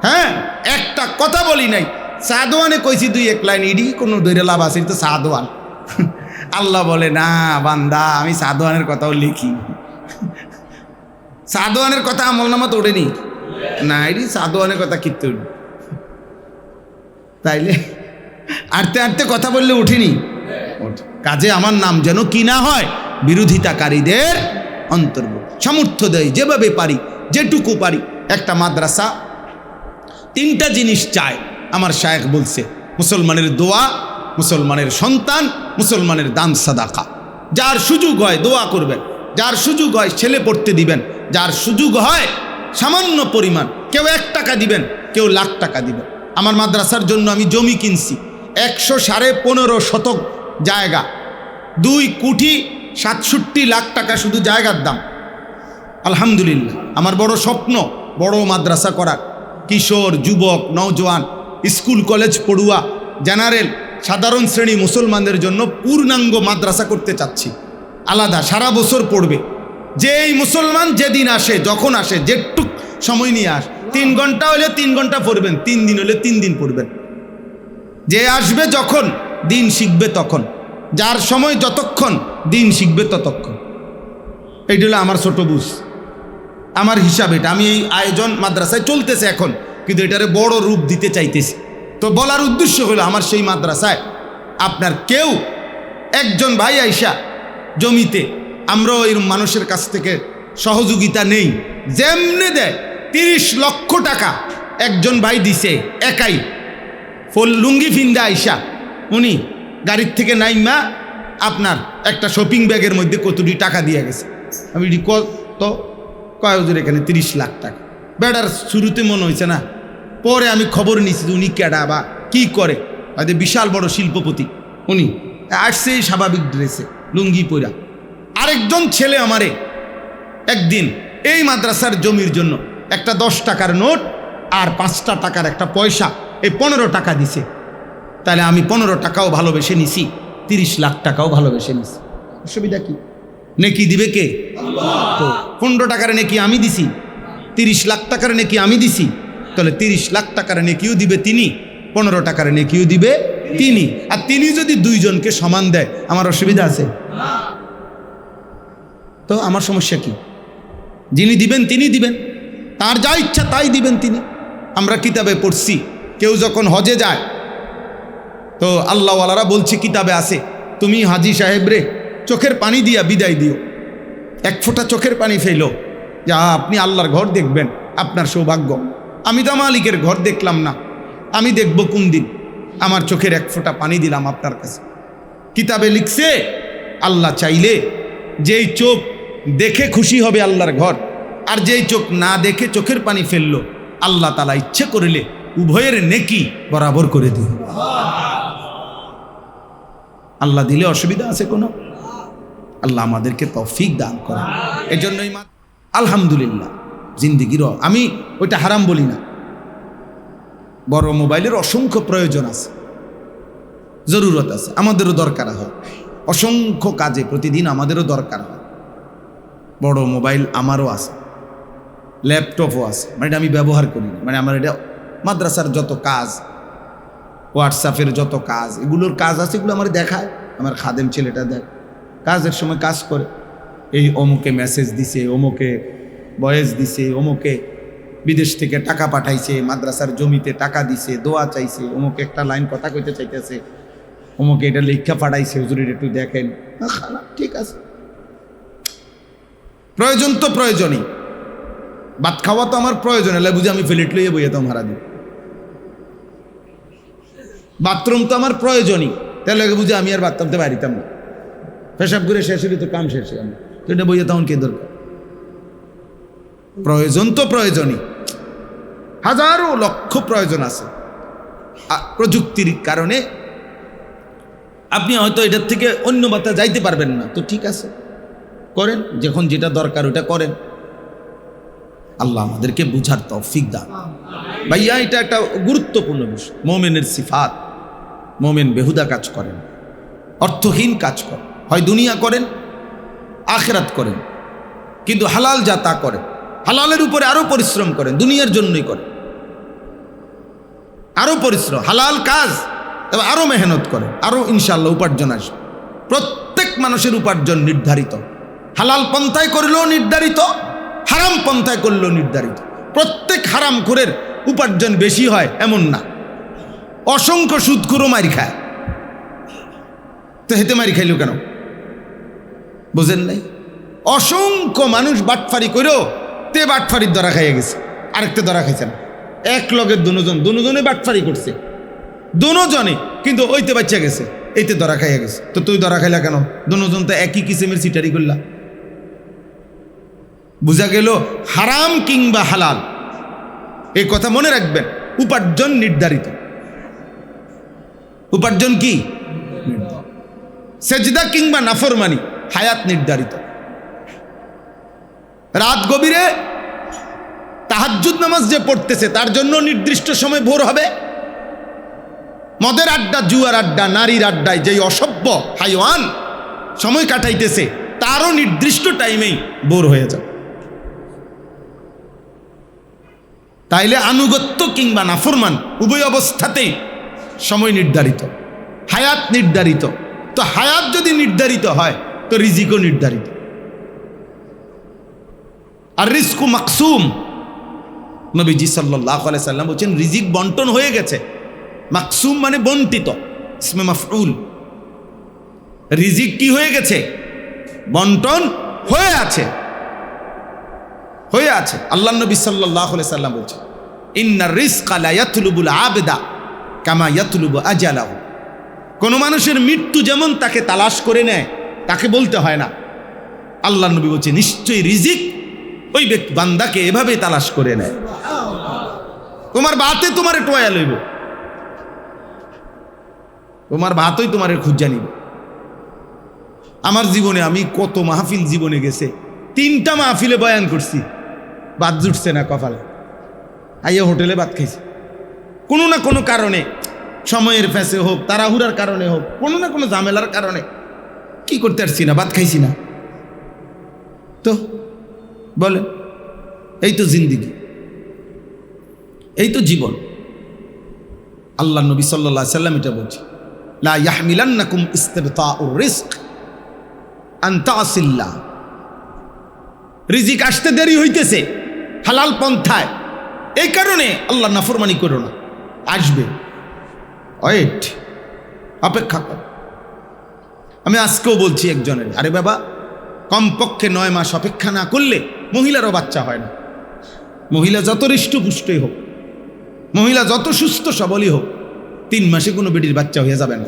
হ্যাঁ একটা কথা বলি নাই, সাদওয়ানে কইছি দুই এক লাইন, ইডি কোনো দৈরে লাভ আছে, তো সাদওয়ান। আল্লাহ বলে না বান্দা, আমি সাদওয়ানের কথাও লিখি। সাদওয়ানের কথা আমল নামা তো ওঠেনি না, এটি সাদওয়ানের কথা কিনতে উঠবে, তাইলে আটতে আটতে কথা বললে উঠিনি। কাজে আমার নাম যেন কি না হয় বিরোধিতাকারীদের অন্তর্ভুক্ত। সামর্থ্য দেয় যেভাবে পারি, যেটুকু পারি। একটা মাদ্রাসা তিনটা জিনিস চায়, আমার শায়েখ বলছে, মুসলমানের দোয়া, মুসলমানের সন্তান, মুসলমানের দান সাদাকা। যার সুযোগ হয় দোয়া করবেন, যার সুযোগ হয় ছেলে পড়তে দিবেন, যার সুযোগ হয় সামান্য পরিমাণ, কেউ 1 টাকা দিবেন, কেউ লাখ টাকা দিবেন। আমার মাদ্রাসার জন্য আমি জমি কিনছি 115.5 শতক জায়গা, 2 কোটি 67 লাখ টাকা শুধু জায়গার দাম। আলহামদুলিল্লাহ, আমার বড় স্বপ্ন বড় মাদ্রাসা করার। কিশোর, যুবক, নওজোয়ান, স্কুল কলেজ পড়ুয়া, জেনারেল, সাধারণ শ্রেণী মুসলমানদের জন্য পূর্ণাঙ্গ মাদ্রাসা করতে চাচ্ছি, আলাদা, সারা বছর পড়বে। যেই মুসলমান যেদিন আসে, যখন আসে, যেটুক সময় নিয়ে আস, 3 ঘন্টা হলে 3 ঘন্টা পড়বেন, 3 দিন হলে 3 দিন পড়বেন। যে আসবে যখন, দিন শিখবে তখন, যার সময় যতক্ষণ, দিন শিখবে ততক্ষণ। এইটা হলো আমার ছোট বুঝ, আমার হিসাব এটা। আমি এই আয়োজন মাদ্রাসায় চলতেছে এখন, কিন্তু এটারে বড় রূপ দিতে চাইতেছি। তো বলার উদ্দেশ্য হলো, আমার সেই মাদ্রাসায় আপনার কেউ একজন ভাই আইসা জমিতে, আমরাও এই মানুষের কাছ থেকে সহযোগিতা নেই, যেমনে দেয় 30 লক্ষ টাকা একজন ভাই দিছে একাই, ফুল লুঙ্গি ফিন্দা আইসা, উনি গাড়ির থেকে নাইমা আপনার একটা শপিং ব্যাগের মধ্যে কতটি টাকা দিয়ে গেছে। আমি কত কয় হুজুর, এখানে 30 লাখ টাকা। বেড়ার শুরুতে মনে হয়েছে না, পরে আমি খবর নিয়েছি যে উনি কেডা বা কী করে, হয়তো বিশাল বড় শিল্পপতি। উনি আসছে স্বাভাবিক ড্রেসে, লুঙ্গি পরা। আরেকজন ছেলে আমারে একদিন এই মাদ্রাসার জমির জন্য একটা 10 টাকার নোট আর 5টা টাকার একটা পয়সা, এই 15 টাকা দিছে। তাহলে আমি 15 টাকাও ভালোবেসে নিছি, 30 লাখ টাকাও ভালোবেসে নিছি। অসুবিধা কি? নেকি দিবে কে? তো 15 টাকার নেকি আমি দিছি, 30 লাখ টাকার নেকি আমি দিছি, তাহলে 30 লাখ টাকার নেকিও দিবে তিনি, 15 টাকার নেকিও দিবে তিনি। আর তিনি যদি 2 জনকে সমান দেয়, আমার অসুবিধা আছে? তো আমার সমস্যা কি? যিনি দিবেন তিনি দিবেন, তার যা ইচ্ছা তাই দিবেন তিনি। আমরা কিতাবে পড়ছি, কেউ যখন হজে যায়, তো আল্লাহওয়ালারা বলছে কিতাবে আছে, তুমি হাজি সাহেব রে চোখের পানি দিয়া বিদায় দিও, 1 ফোঁটা চোখের পানি ফেলো, যা আপনি আল্লাহর ঘর দেখবেন, আপনার সৌভাগ্য। আমি তো মালিকের ঘর দেখলাম না, আমি দেখব কোন দিন আমার চোখের 1 ফোঁটা পানি দিলাম আপনার কাছে। কিতাবে লিখছে, আল্লাহ চাইলে যেই চোখ দেখে খুশি হবে আল্লাহর ঘর, আর যেই চোখ না দেখে চোখের পানি ফেললো, আল্লাহ তাআলা ইচ্ছে করলে উভয়ের নেকি বরাবর করে দিবে। আল্লাহ দিলে অসুবিধা আছে কোনো? আল্লাহ আমাদেরকে তৌফিক দান করে। এজন্যই আলহামদুলিল্লাহ জিন্দিগির, আমি ওইটা হারাম বলি না। বড় মোবাইলের অসংখ্য প্রয়োজন আছে, জরুরত আছে, আমাদেরও দরকার হয়। অসংখ্য কাজে প্রতিদিন আমাদেরও দরকার হয়। বড় মোবাইল আমারও আছে, ল্যাপটপও আছে, মানে এটা আমি ব্যবহার করি না। মানে আমার এটা মাদ্রাসার যত কাজ, হোয়াটসঅ্যাপের যত কাজ, এগুলোর কাজ আছে, এগুলো আমার দেখায়। আমার খাদেম ছেলেটা দেখ, কাজের সময় কাজ করে, এই অমুকে মেসেজ দিছে, অমুকে ভয়েস দিছে, অমুকে বিদেশ থেকে টাকা পাঠাইছে, মাদ্রাসার জমিতে টাকা দিছে, দোয়া চাইছে, অমুকে একটা লাইন কথা কইতে চাইতেছে, অমুকে এটা লেখা পাঠাইছে, হুজুরের একটু দেখেন। ঠিক আছে, প্রয়োজন তো প্রয়োজনই। ভাত খাওয়া তো আমার প্রয়োজন, এলে বুঝে আমি প্লেট লইয়ে বইয়ে তো হারা দিই। বাথরুম তো আমার প্রয়োজনই, তাহলে বুঝে আমি আর বাথরুমতে বাড়িতাম না। পেশাব করে শেষ হলে তো কাম শেষ, আমি তো এটা বইয়ে তখন কে দরকার? প্রয়োজন তো প্রয়োজনই, হাজারো লক্ষ প্রয়োজন আছে। প্রযুক্তির কারণে আপনি হয়তো এটার থেকে অন্য বার্তা যাইতে পারবেন না, তো ঠিক আছে, করেন, যখন যেটা দরকার ওটা করেন। আল্লাহ আমাদেরকে বুঝার তৌফিক দান। ভাইয়া, এটা একটা গুরুত্বপূর্ণ বিষয়। মোমেনের সিফাত, মোমেন বেহুদা কাজ করেন, অর্থহীন কাজ করেন, হয় দুনিয়া করেন, আখিরাত করেন, কিন্তু হালাল যা তা করেন, হালালের উপরে আরো পরিশ্রম করেন, দুনিয়ার জন্যই করেন। আরও পরিশ্রম, হালাল কাজ, তবে আরও মেহনত করে, আরও ইনশাআল্লাহ উপার্জন আসবে। প্রত্যেক মানুষের উপার্জন নির্ধারিত, হালাল পন্থায় করলেও নির্ধারিত, হারাম পন্থায় করলেও নির্ধারিত। প্রত্যেক হারামখোরের উপার্জন বেশি হয় এমন না, অসংখ্য সুদখোরও মারি খায়। তো হেতে মারি খাইল কেন বুঝেন নাই? অসংখ্য মানুষ বাটফারি করেও তে বাটফারির ধরা খাইয়ে গেছে, আরেকটা ধরা খাইছে না। এক লগের দুজনে বাটফারি করছে, দুজনে, কিন্তু ওইতে বাচ্চা গেছে, এইতে ধরা খাইয়া গেছে। তো তুই ধরা খাইলা কেন? দুজন তো একই কিসিমের সিটারি করলা। বুঝা গেল হারাম কিংবা হালাল, এই কথা মনে রাখবেন, উপার্জন নির্ধারিত। উপার্জন কি? সেজদা কিংবা নাফরমানি, হায়াত নির্ধারিত। রাত গভীরে তাহাজ্জুদ নামাজ যে পড়তেছে তার জন্য নির্দিষ্ট সময় ভোর হবে। মদের আড্ডা, জুয়ার আড্ডা, নারীর আড্ডায় যেই অসভ্য হাইওয়ান সময় কাটাইতেছে তারও নির্দিষ্ট টাইমেই ভোর হয়ে যাবে। তাইলে আনুগত্য কিংবা নাফরমান উভয় অবস্থাতেই সময় নির্ধারিত, হায়াত নির্ধারিত। তো হায়াত যদি নির্ধারিত হয় তো রিজিকও নির্ধারিত। আর রিজকু মাকসুম, নবীজি সাল্লাল্লাহু আলাইহি সাল্লাম বলছেন রিজিক বন্টন হয়ে গেছে। মাকসুম মানে বন্টিত, ইসমে মাফউল। রিজিক কি হয়ে গেছে? বন্টন হয়ে আছে, হয়ে আছে। আল্লাহ নবী সাল্লাল্লাহু আলাইহি সাল্লাম বলছেন ইন্নার রিজকা লা ইয়াতলুবুল আবদা কামা ইয়াতলুবু আজালাহু। কোন মানুষের মৃত্যু যেমন তাকে তালাশ করে নেয়, তাকে বলতে হয় না। আল্লাহ নবী বলছে নিশ্চয়ই রিজিক ওই ব্যক্তি বান্দাকে এভাবে তালাশ করে নেয়। তোমার বাতে তোমারে টোয়া লইব, তোমার ভাতই তোমার খুঁজা নিব। আমার জীবনে আমি কত মাহফিল জীবনে গেছে, 3টা মাহফিলে বয়ান করছি, বাদ জুটছে না কপালে। আইয়া হোটেলে ভাত খাইছি, কোনো না কোনো কারণে, সময়ের ফ্যাসে হোক, তাড়াহুড়ার কারণে হোক, কোনো না কোনো ঝামেলার কারণে কি করতে পারছি না, ভাত খাইছি না। তো বলে এই তো জিন্দিগি, এই তো জীবন। আল্লাহ নবী সাল্লাল্লাহু আলাইহি সাল্লাম এটা বলছে লা ইয়াহমিলান্নাকুম ইস্তিবতাউর রিজক আন তাসিল্লাহ। রিজিক আসতে দেরি হইতেছে হালাল পন্থায়, এই কারণে আল্লাহ নাফরমানি করো না, আসবে, ওয়েট, অপেক্ষা কর। আমি আজকেও বলছি একজনের, আরে বাবা কমপক্ষে 9 মাস অপেক্ষা না করলে মহিলারও বাচ্চা হয় না। মহিলা যত হৃষ্টপুষ্টই হোক, মহিলা যত সুস্থ সবলই হোক, 3 মাসে কোনো বেটির বাচ্চা হয়ে যাবে না।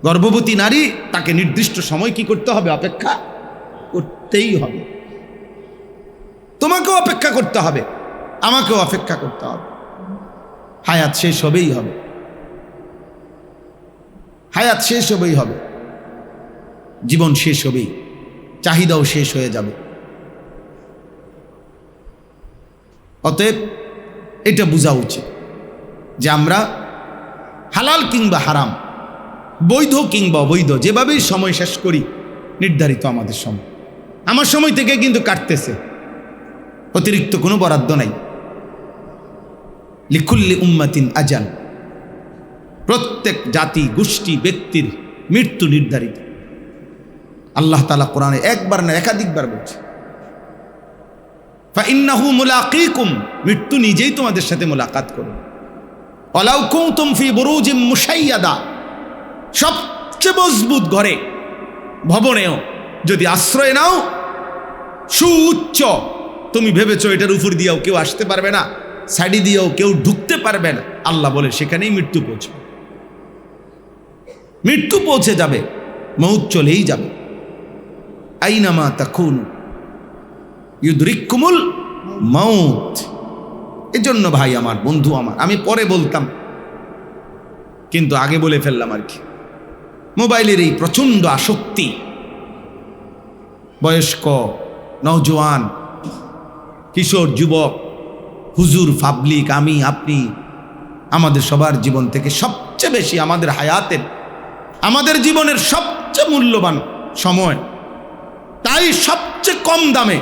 গর্ভবতী নারী, তাকে নির্দিষ্ট সময় কি করতে হবে? অপেক্ষা করতেই হবে। তোমাকেও অপেক্ষা করতে হবে, আমাকেও অপেক্ষা করতে হবে। হায়াত শেষ হবেই হবে, হায়াত শেষ হবেই হবে, জীবন শেষ হবেই, চাহিদাও শেষ হয়ে যাবে। অতএব এটা বোঝা উচিত যে আমরা হালাল কিংবা হারাম, বৈধ কিংবা অবৈধ, যেভাবেই সময় শেষ করি, নির্ধারিত আমাদের সময়। আমার সময় থেকে কিন্তু কাটতেছে, অতিরিক্ত কোনো বরাদ্দ নাই। লিকুল্লি উম্মাতিন আজাল, প্রত্যেক জাতি, গোষ্ঠী, ব্যক্তির মৃত্যু নির্ধারিত। আল্লাহ তাআলা কোরআনে একবার না একাধিকবার বলছে ফাইন্নাহু মুলাকীকুম, মৃত্যু নিজেই তোমাদের সাথে মোলাকাত করবে। ওয়ালাউ কুনতুম ফি বুরুজিম মুশাইয়াদা, সবচেয়ে মজবুত ঘরে, ভবনেও যদি আশ্রয় নাও, সুউচ্চ, তুমি ভেবেছো এটার উপর দিয়েও কেউ আসতে পারবে না, সাইডি দিয়েও কেউ ঢুকতে পারবে না, আল্লাহ বলে সেখানেই মৃত্যু পৌঁছবে। মৃত্যু পৌঁছে যাবে, মউত চলেই যাবে। আইনামা তাকুনু ইউদরিকুমুল মাউত। এজন্য ভাই আমার, বন্ধু আমার, আমি পরে বলতাম কিন্তু আগে বলে ফেললাম আর কি। মোবাইলের এই প্রচণ্ড আসক্তি, বয়স্ক, নওজোয়ান, কিশোর, যুবক, হুজুর, পাবলিক, আমি, আপনি, আমাদের সবার জীবন থেকে সবচেয়ে বেশি, আমাদের হায়াতের, আমাদের জীবনের সবচেয়ে মূল্যবান সময়, তাই সবচেয়ে কম দামে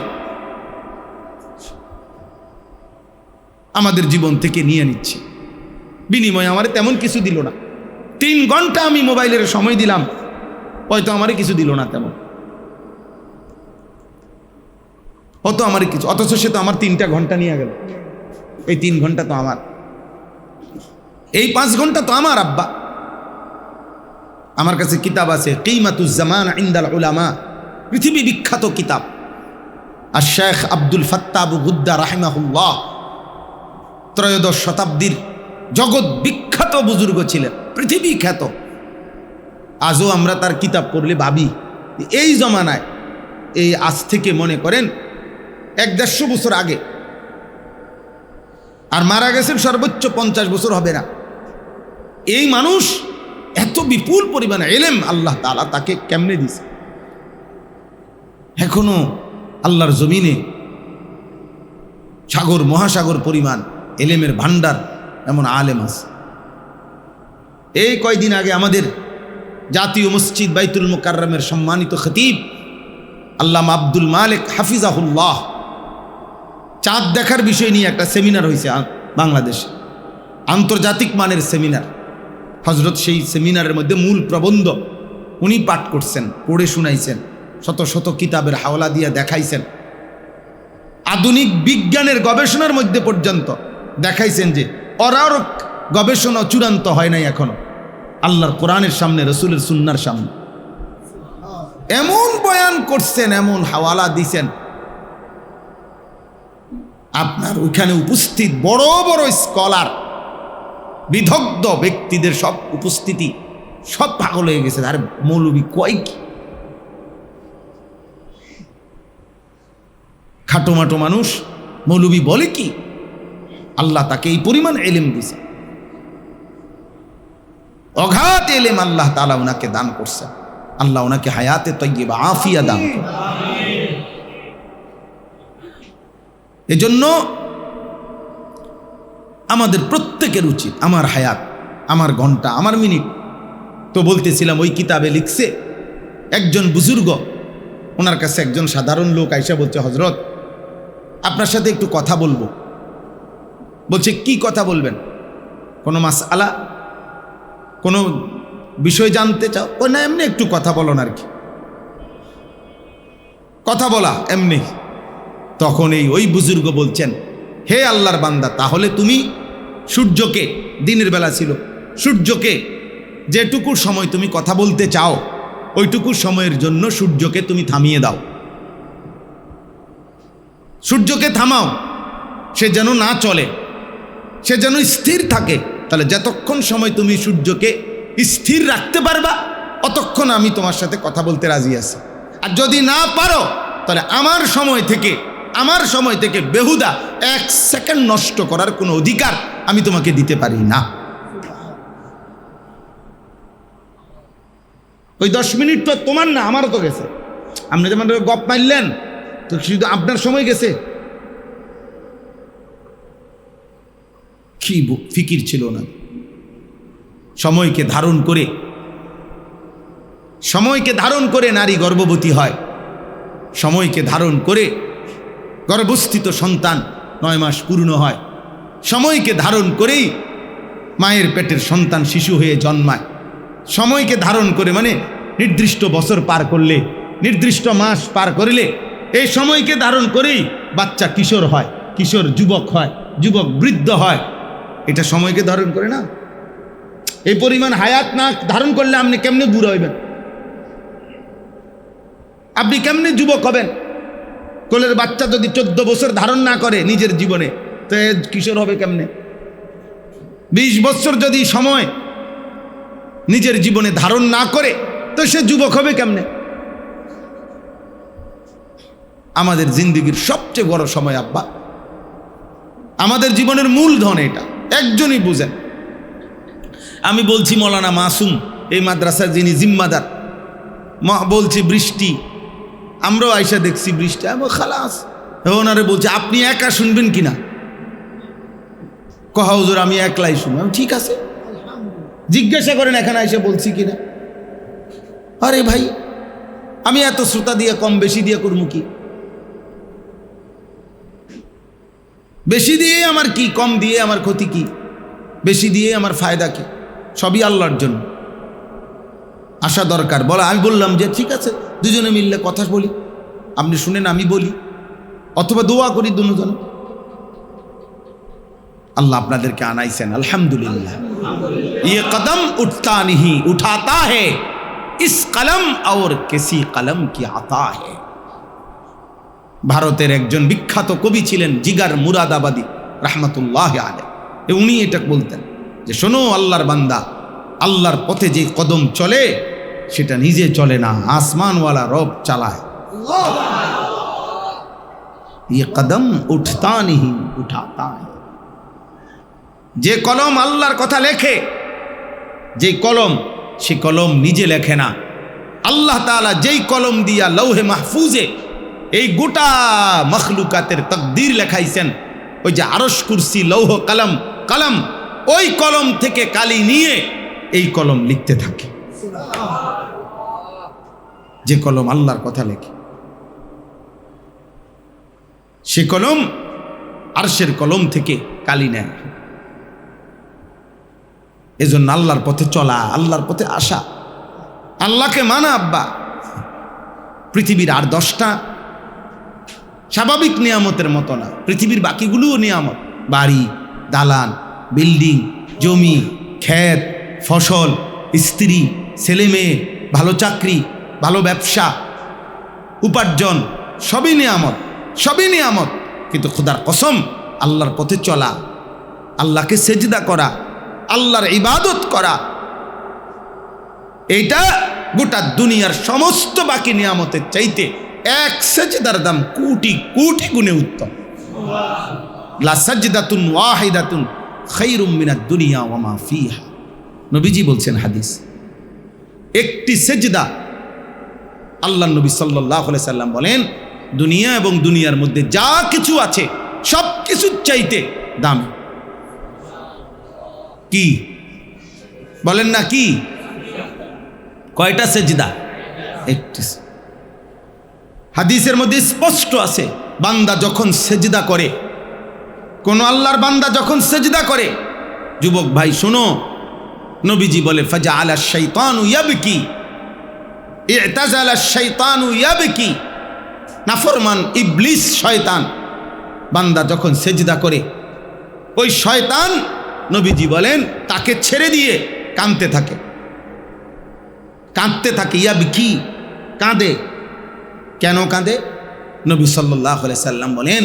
আমাদের জীবন থেকে নিয়ে নিচ্ছে। বিনিময়ে আমার তেমন কিছু দিল না। 3 ঘন্টা আমি মোবাইলের সময় দিলাম, হয়তো আমারই কিছু দিল না তেমন, হয়তো আমারই কিছু, অথচ সে তো আমার 3টা ঘন্টা নিয়ে গেল। এই 3 ঘন্টা তো আমার, এই 5 ঘন্টা তো আমার। আব্বা, আমার কাছে কিতাব আছে কিমাতুজ জামান ইনদাল উলামা, পৃথিবী বিখ্যাত কিতাব। আর শেখ আব্দুল ফাত্তাহ আবু গুদ্দা রাহিমাহুল্লাহ 13শ শতাব্দীর জগৎ বিখ্যাত বুজুর্গ ছিলেন, পৃথিবী খ্যাত। আজও আমরা তার কিতাব পড়লে ভাবি এই জমানায়, এই আজ থেকে মনে করেন 100-150 বছর আগে, আর মারা গেছেন সর্বোচ্চ 50 বছর হবে না, এই মানুষ এত বিপুল পরিমাণে এলেম আল্লাহ তাআলা তাকে কেমনে দিছে। এখনো আল্লাহর জমিনে সাগর মহাসাগর পরিমাণ এলেমের ভান্ডার এমন আলেম আছে। এই কয়দিন আগে আমাদের জাতীয় মসজিদ বাইতুল মুকাররমের সম্মানিত খতিব আল্লামা আব্দুল মালিক হাফিজাহুল্লাহ চাঁদ দেখার বিষয় নিয়ে একটা সেমিনার হয়েছে বাংলাদেশে, আন্তর্জাতিক মানের সেমিনার। হজরত সেই সেমিনারের মধ্যে মূল প্রবন্ধ উনি পাঠ করছেন, পড়ে শুনাইছেন, শত শত কিতাবের হাওলা দিয়ে দেখাইছেন। আধুনিক বিজ্ঞানের গবেষণার মধ্যে পর্যন্ত দেখাইছেন যে ওরাও গবেষণা চূড়ান্ত হয় নাই এখনো, আল্লাহর কোরআনের সামনে, রসুলের সুন্নার সামনে। এমন বয়ান করছেন, এমন হাওয়ালা দিছেন, আপনার ওইখানে উপস্থিত বড় বড় স্কলার, বিদগ্ধ ব্যক্তিদের সব উপস্থিতি, সব পাগল হয়ে গেছে। আরে মৌলবী কয় কি, খাটোমাটো মানুষ মৌলবী বলে কি? আল্লাহ তাকে এই পরিমাণ এলেম দিয়েছে, অগাধ এলেম আল্লাহ তাআলা ওনাকে দান করছেন। আল্লাহ ওনাকে হায়াতে তাইয়্যিবা আফিয়া দান করুন। এজন্য আমাদের প্রত্যেকের উচিত, আমার হায়াত, আমার ঘন্টা, আমার মিনিট। তো বলতেছিলাম ওই কিতাবে লিখছে একজন বুজুর্গ, ওনার কাছে একজন সাধারণ লোক আইসা বলছে, হজরত আপনার সাথে একটু কথা বলবো। বলছে কি কথা বলবেন? কোনো মাসআলা, কোনো বিষয় জানতে চাও? ও না, এমনি একটু কথা বলো না আর কি, কথা বলা এমনি। তখন ওই বুজুর্গ বলছেন, হে আল্লাহর বান্দা, তাহলে তুমি সূর্যকে, দিনের বেলা ছিল, সূর্যকে যেটুকু সময় তুমি কথা বলতে চাও ওইটুকু সময়ের জন্য সূর্যকে তুমি থামিয়ে দাও, সূর্যকে থামাও, সে যেন না চলে, সে যেন স্থির থাকে। তাহলে যতক্ষণ সময় তুমি সূর্যকে স্থির রাখতে পারবা অতক্ষণ আমি তোমার সাথে কথা বলতে রাজি আছি। আর যদি না পারো তাহলে আমার সময় থেকে বেহুদা 1 সেকেন্ড নষ্ট করার কোনো অধিকার আমি তোমাকে দিতে পারি না। ওই 10 মিনিট তো তোমার না, আমারও তো গেছে। আপনি যেমন গপ মারলেন তো শুধু আপনার সময় গেছে। কি ফিকির ছিল না। সময়কে ধারণ করে নারী গর্ভবতী হয়, সময়কে ধারণ করে গর্ভস্থিত সন্তান 9 মাস পূর্ণ হয়, সময়কে ধারণ করেই মায়ের পেটের সন্তান শিশু হয়ে জন্মায়, সময়কে ধারণ করে মানে নির্দিষ্ট বছর পার করলে, নির্দিষ্ট মাস পার করলে, এই সময়কে ধারণ করেই বাচ্চা কিশোর হয়, কিশোর যুবক হয়, যুবক বৃদ্ধ হয়। এটা সময়কে ধারণ করে না? এই পরিমাণ হায়াত না ধারণ করলে আপনি কেমনে বুড়ো হইবেন? আপনি কেমনে যুবক হবেন? কোলের বাচ্চা যদি 14 বছর ধারণ না করে নিজের জীবনে, তো কিশোর হবে কেমনে? 20 বছর যদি সময় নিজের জীবনে ধারণ না করে, তো সে যুবক হবে কেমনে? আমাদের জিন্দেগির সবচেয়ে বড় সময় আব্বা, আমাদের জীবনের মূলধন এটা, একজনই বুঝেন। আমি বলছি মৌলানা মাসুম এই মাদ্রাসার যিনি জিম্মাদার, বলছি বৃষ্টি, আমরাও আইসা দেখছি বৃষ্টি, আমি খালাস। ওনারে বলছে আপনি একা শুনবেন কিনা? কহা হুজুর আমি একলাই শুনবো। ঠিক আছে, জিজ্ঞাসা করেন এখানে আইসা বলছি কিনা। আরে ভাই, আমি এত শ্রোতা দিয়ে কম বেশি দিয়ে করবো কি? বেশি দিয়ে আমার কি, কম দিয়ে আমার ক্ষতি কি? বেশি দিয়ে আমার ফায়দা কি? সবই আল্লাহর জন্য। আসা দরকার। বলা, আমি বললাম যে ঠিক আছে, দুজনে মিললে কথা বলি, আপনি শুনেন আমি বলি, অথবা দোয়া করি দুজন। আল্লাহ আপনাদেরকে আনাইছেন, আলহামদুলিল্লাহ। ये कदम उठता नहीं उठाता है इस कलम और किसी कलम की आता है। ভারতের একজন বিখ্যাত কবি ছিলেন জিগার মুরাদাবাদী রাহমাতুল্লাহ আলাইহি। উনি এটা বলতেন যে শোনো আল্লাহর বান্দা, আল্লাহর পথে যে কদম চলে সেটা নিজে চলে না, আসমানওয়ালা রব চালায়। ये कदम उठता नहीं उठाता है। যে কলম আল্লাহর কথা লেখে, যে কলম, সে কলম নিজে লেখে না। আল্লাহ তাআলা যেই কলম দিয়া লৌহে মাহফুজে এই গোটা মখলুকাতের তাকদীর লেখাইছেন, ওই যে আরশ, কুরসি, লৌহ, কলম, কলম, ওই কলম থেকে কালি নিয়ে এই কলম লিখতে থাকে। যে কলম আল্লাহর কথা লেখে, সে কলম আরশের কলম থেকে কালি নেয়। এজন্য আল্লাহর পথে চলা, আল্লাহর পথে আসা, আল্লাহকে মানা। আব্বা, পৃথিবীর আর 10টা স্বাভাবিক নিয়ামতের মতো না, পৃথিবীর বাকিগুলোও নিয়ামত। বাড়ি, দালান, বিল্ডিং, জমি, ক্ষেত, ফসল, স্ত্রী, ছেলে মেয়ে, ভালো চাকরি, ভালো ব্যবসা, উপার্জন, সবই নিয়ামত, সবই নিয়ামত। কিন্তু খোদার কসম, আল্লাহর পথে চলা, আল্লাহকে সেজদা করা, আল্লাহর ইবাদত করা, এইটা গোটা দুনিয়ার সমস্ত বাকি নিয়ামতের চাইতে এক সেজদার দাম কোটি কোটি গুণে উত্তম। লা সাজদাতুন ওয়াহিদাতুন খায়রুম মিনাদ দুনিয়া ওয়া মা ফিহা। নবীজি বলছেন হাদিস, একটি সেজদা, আল্লাহ নবী সাল্লাল্লাহু আলাইহি সাল্লাম বলেন, দুনিয়া এবং দুনিয়ার মধ্যে যা কিছু আছে সব কিছুর চাইতে দামি। কি বলেন না? কি? কয়টা সেজদা? একটি। হাদিসের মধ্যে স্পষ্ট আছে, বান্দা যখন সেজদা করে, কোন আল্লাহর বান্দা যখন সেজদা করে, যুবক ভাই শোনো, নবীজি বলে ফাজআলা শাইতানু ইয়াবকি, ইতাজালা শাইতানু ইয়াবকি। নাফরমান ইবলিস, শয়তান, বান্দা যখন সেজদা করে, ওই শয়তান, নবীজি বলেন, তাকে ছেড়ে দিয়ে কাঁদতে থাকে, কাঁদতে থাকে। ইয়াবকি, কাঁদে। কেন কাঁদে? নবী সাল্লাল্লাহু আলাইহি সাল্লাম বলেন,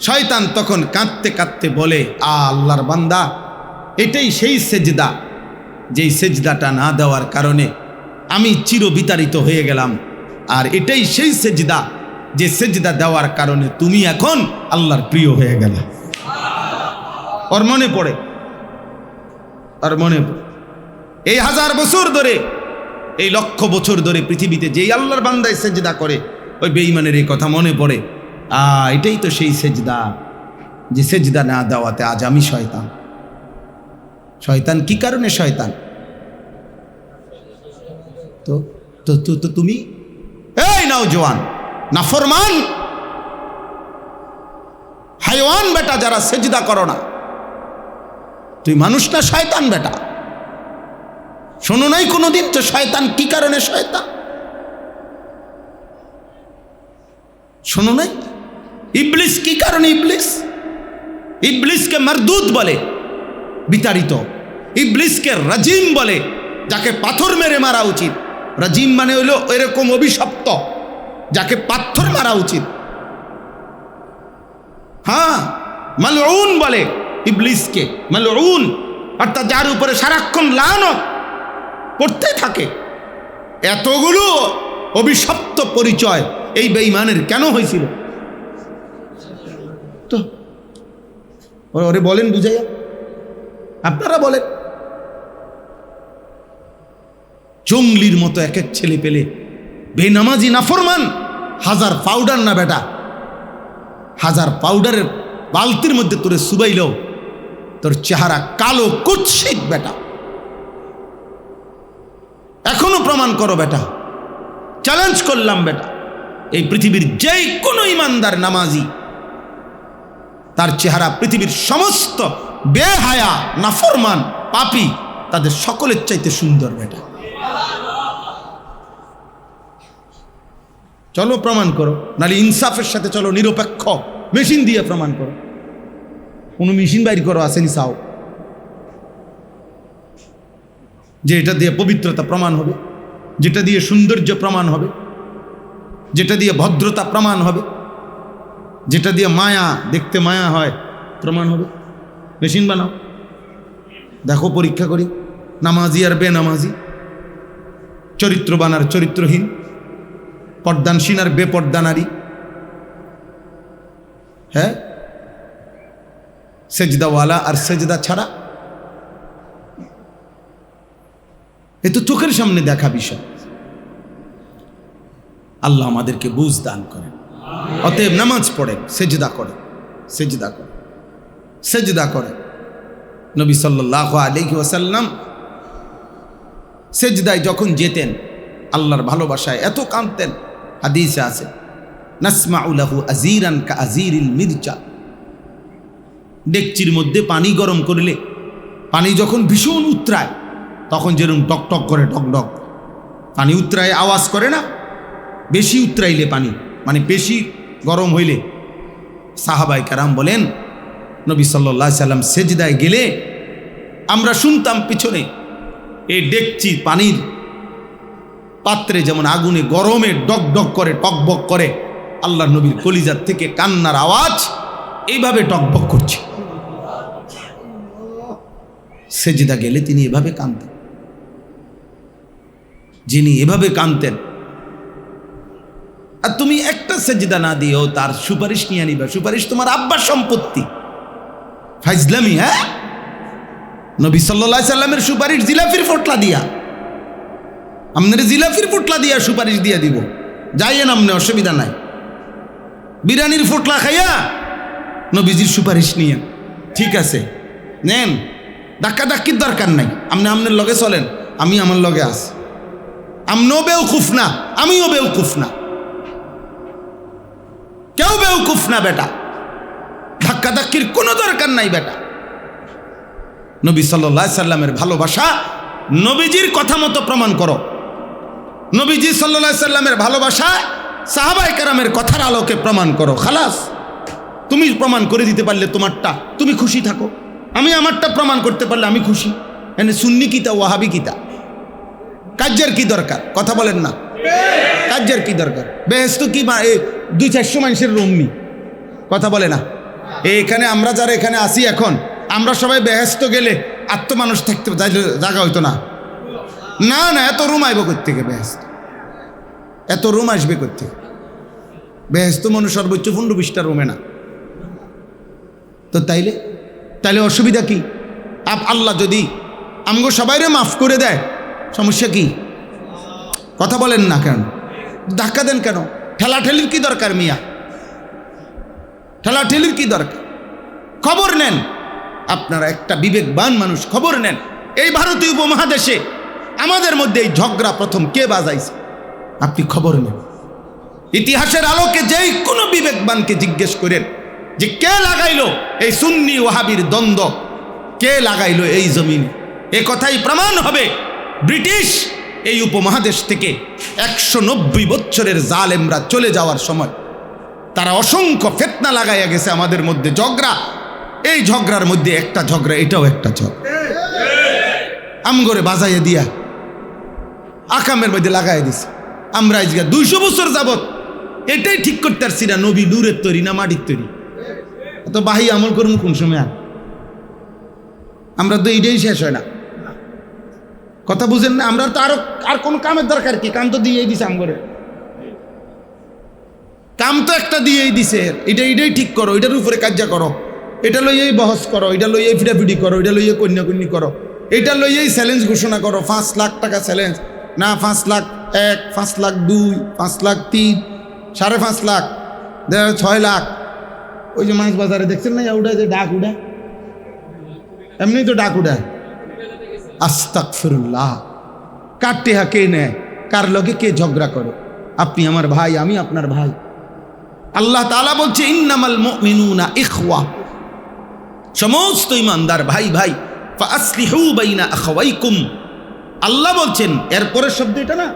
শয়তান তখন কাঁদতে কাঁদতে বলে, আল্লাহর বান্দা, এটাই সেই সেজদা, যেই সেজদাটা না দেওয়ার কারণে আমি চিরবিতাড়িত হয়ে গেলাম, আর এটাই সেই সেজদা, যে সেজদা দেওয়ার কারণে তুমি এখন আল্লাহর প্রিয় হয়ে গেলে। ওর মনে পড়ে, আর মনে পড়ে এই 1000 বছর ধরে, এই লক্ষ বছর ধরে পৃথিবীতে যেই আল্লাহর বান্দায় সেজদা করে, ওই বেঈমানের এই কথা মনে পড়ে, এটাই তো সেই সেজদা, যে সেজদা না দেওয়াতে আজ আমি শয়তান। শয়তান কি কারণে শয়তান? তো তো তো তুমি, এই নওজোয়ান, নাফরমান, হাইওয়ান বেটা, যারা সেজদা করো না, তুই মানুষ না শয়তান বেটা? শোনো নাই কোনোদিন তো শয়তান কি কারণে শয়তান? শোনো নাই? ইবলিস কি কারণে ইবলিস? ইবলিসকে মারদুদ বলে, বিতাড়িত। ইবলিসকে রাজিম বলে, যাকে পাথর মেরে মারা উচিত। রাজিম মানে হইল এরকম অভিশপ্ত, যাকে পাথর মারা উচিত। হ্যাঁ, মালউন বলে ইবলিসকে, মালউন অর্থাৎ যার উপরে সারাক্ষণ লানত করতে থাকে। এতগুলো অভিশপ্ত পরিচয় এই বেঈমানের কেন হয়েছিল? তো ওরে বলেন, বুঝাইয়া, আপনারা বলেন। জঙ্গলির মতো এক এক ছেলে পেলে, বেনামাজি, নাফরমান, 1000 পাউডার না বেটা, 1000 পাউডারের বালতির মধ্যে তোরে সুবাইল, তোর চেহারা কালো কুৎসিত বেটা। এখনো প্রমাণ করো বেটা, চ্যালেঞ্জ করলাম বেটা। এই পৃথিবীর যেই কোনো ইমানদার নামাজি, তার চেহারা পৃথিবীর সমস্ত বেহায়া, নাফরমান, পাপী, তাদের সকলের চাইতে সুন্দর বেটা। চলো প্রমাণ করো, নাহলে ইনসাফের সাথে চলো, নিরপেক্ষ মেশিন দিয়ে প্রমাণ করো। কোনো মেশিন বাইর করো, আসেনি চাও যে এটা দিয়ে পবিত্রতা প্রমাণ হবে, যেটা দিয়ে সৌন্দর্য প্রমাণ হবে, যেটা দিয়ে ভদ্রতা প্রমাণ হবে, যেটা দিয়ে মায়া, দেখতে মায়া হয় প্রমাণ হবে। মেশিন বানাও, দেখো পরীক্ষা করি, নামাজি আর বেনামাজি, চরিত্রবান আর চরিত্রহীন, পর্দানসীন আর বেপর্দা নারী, হ্যাঁ, সেজদাওয়ালা আর সেজদা ছাড়া। এ তো চোখের সামনে দেখা বিষয়। আল্লাহ আমাদেরকে বুঝ দান করেন। অতএব নামাজ পড়ে, সেজদা করে, সেজদা করে, সেজদা করে। নবী সাল্লাল্লাহু আলাইহি ওয়াসাল্লাম সেজদায় যখন যেতেন, আল্লাহর ভালোবাসায় এত কাঁদতেন, হাদিসে আছে নাসমাউ লাহু আজিরান কা আজিরিল মিরচা। ডেকচির মধ্যে পানি গরম করলে পানি যখন ভীষণ উতরায়, তখন যেরকম টকটক করে, টকটক পানি উতরায় আওয়াজ করে না, বেশি উতরাইলে পানি, মানে বেশি গরম হইলে, সাহাবায়ে কেরাম বলেন নবী সাল্লাল্লাহু আলাইহি সাল্লাম সেজদায় গেলে আমরা শুনতাম পিছনে এই ডেকচি পানির পাত্রে যেমন আগুনে গরমে ডক ডক করে, টকবক করে, আল্লাহ নবীর কলিজার থেকে কান্নার আওয়াজ এইভাবে টকবক করছে। সেজদা গেলে তিনি এভাবে কাঁদতেন। যিনি এভাবে কাঁদতেন, আর তুমি একটা সেজদা না দিও তার সুপারিশ নিয়ে নিবা, সুপারিশ তোমার আব্বার সম্পত্তি, ফাইজলামি। হ্যাঁ, নবী সাল্লাল্লাহু আলাইহি সাল্লামের সুপারিশ জিলাফির ফোটলা দিয়া, আপনার জিলাফির ফোটলা দিয়া সুপারিশ দিয়া দিব, যাইয়েন আপনি, অসুবিধা নাই। বিরিয়ানির ফোটলা খাইয়া নবীজির সুপারিশ নিয়ে, ঠিক আছে নেন, ধাক্কা ধাক্কির দরকার নাই, আপনি আপনার লগে চলেন, আমি আমার লগে আছি। আমনও বেউকুফ না, আমিও বেউকুফ না, কেউ বেউকুফ না বেটা, ধাক্কা ধাক্কির কোনো দরকার নাই বেটা। নবী সাল্লাল্লাহু আলাইহি সাল্লামের ভালোবাসা নবীজির কথা মতো প্রমাণ করো। নবীজি সাল্লাল্লাহু আলাইহি সাল্লামের ভালোবাসা সাহাবায়ে কেরামের কথার আলোকে প্রমাণ করো। খালাস, তুমি প্রমাণ করে দিতে পারলে তোমারটা তুমি খুশি থাকো, আমি আমারটা প্রমাণ করতে পারলে আমি খুশি। এনে সুন্নি কিতা, ওয়াহাবি কিতা, কাজের কি দরকার? কথা বলেন না, কাজের কি দরকার? বেহেশত কি 200-400 মানুষের রুমনি, কথা বলে না। এখানে আমরা যারা এখানে আসি এখন, আমরা সবাই বেহেশত গেলে আত্ম মানুষ থাকতে জায়গা হইতো না। না না, এত রুম আইব কোত্থেকে? বেহেশত এত রুম আসবে কোত্থেকে? বেহেশত মানুষ সর্বোচ্চ 15-20টা রুমে না তো, তাইলে অসুবিধা কি? আল্লাহ যদি আমগো সবাইরে মাফ করে দেয়, সমস্যা কি? কথা বলেন না কেন? ধাক্কা দেন কেন? ঠেলাঠেলির কি দরকার মিয়া? ঠেলাঠেলির কি দরকার? খবর নেন আপনারা, একটা বিবেকবান মানুষ, খবর নেন এই ভারতীয় উপমহাদেশে আমাদের মধ্যে এই ঝগড়া প্রথম কে বাজাইছে? আপনি খবর নেন। ইতিহাসের আলোকে যেই কোনো বিবেকবানকে জিজ্ঞেস করেন যে কে লাগাইলো এই সুন্নি ওয়াহাবির দ্বন্দ্ব, কে লাগাইলো এই জমিনে, এ কথাই প্রমাণ হবে ব্রিটিশ এই উপমহাদেশ থেকে 190 বছরের জালেমরা চলে যাওয়ার সময় তারা অসংখ্য ফিতনা লাগাইয়া গেছে আমাদের মধ্যে। ঝগড়া, এই ঝগড়ার মধ্যে একটা ঝগড়া, এটাও একটা ঝগড়া, আমগরে বাজাইয়া দিয়া আকামের মধ্যে লাগাই দিছে। আমরা আজকে 200 বছর যাবত এটাই ঠিক করতে পারছি না, নবী নূরের তৈরি না মাটির তৈরি। তো বাহি আমল করুন কোন সময়? আমরা তো এইটাই শেষ হয় না, কথা বুঝেন না? আমরা তো আর কোন কামের দরকার কি? কাম তো দিয়েই দিছে, আমগরে কাম তো একটা দিয়েই দিছে, এটাই ঠিক করো, এটার উপরে কার্যা করো, এটা লইয়েই বহস করো, এটা লইয়েই ফিটাফিটি করো, এটা লইয়ে কন্যাকন্যি করো, এটা লইয়েই চ্যালেঞ্জ ঘোষণা করো। 5 লাখ টাকা চ্যালেঞ্জ, না 5 লাখ 1, 5 লাখ 2, 5 লাখ 3, 5.5 লাখ, 6 লাখ। ওই যে মাছ বাজারে দেখছেন না, উড়ায় যে ডাক উড়ায়, এমনি তো ডাক উড়ায়। আস্তাগফিরুল্লাহ, কার টেহা কে নেয়, কার লগে কে ঝগড়া করে? আপনি আমার ভাই, আমি আপনার ভাই। আল্লাহ তাআলা বলছে ইন্নামাল মুমিনুনা ইখওয়া, সমস্ত ইমানদার ভাই ভাই, ফাসলিহু বাইনা আখাওয়াইকুম, আল্লাহ বলছেন এরপরের শব্দ এটা না,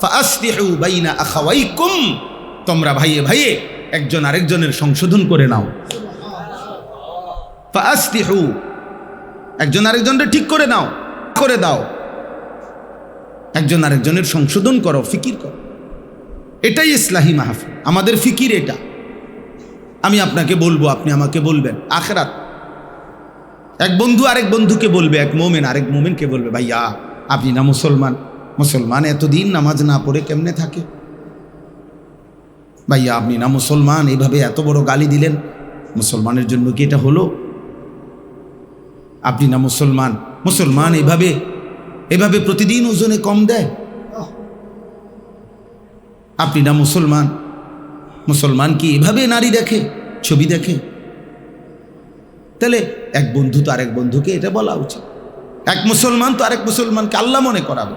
ফাসলিহু বাইনা আখাওয়াইকুম, তোমরা ভাইয়ে ভাইয়ে একজন আরেকজনের সংশোধন করে নাও। ফাসলিহু, একজন আরেকজনকে ঠিক করে নাও, করে দাও, একজন আরেকজনের সংশোধন করো, ফিকির করো। এটাই ইসলাহি মাহফিল, আমাদের ফিকির এটা। আমি আপনাকে বলবো, আপনি আমাকে বলবেন। আখিরাত এক বন্ধু আরেক বন্ধুকে বলবে, এক মোমেন আরেক মোমেনকে বলবে, ভাইয়া আপনি না মুসলমান, মুসলমান এতদিন নামাজ না পড়ে কেমনে থাকে? ভাইয়া আপনি না মুসলমান, এইভাবে এত বড় গালি দিলেন, মুসলমানের জন্য কি এটা হলো? আপনি না মুসলমান, মুসলমান এভাবে এভাবে প্রতিদিন ওজনে কম দেয়। আপনি না মুসলমান, মুসলমান কি এভাবে নারী দেখে, ছবি দেখে? তাহলে এক বন্ধু তো আরেক বন্ধুকে এটা বলা উচিত। এক মুসলমান তো আরেক মুসলমানকে আল্লাহ মনে করাবে,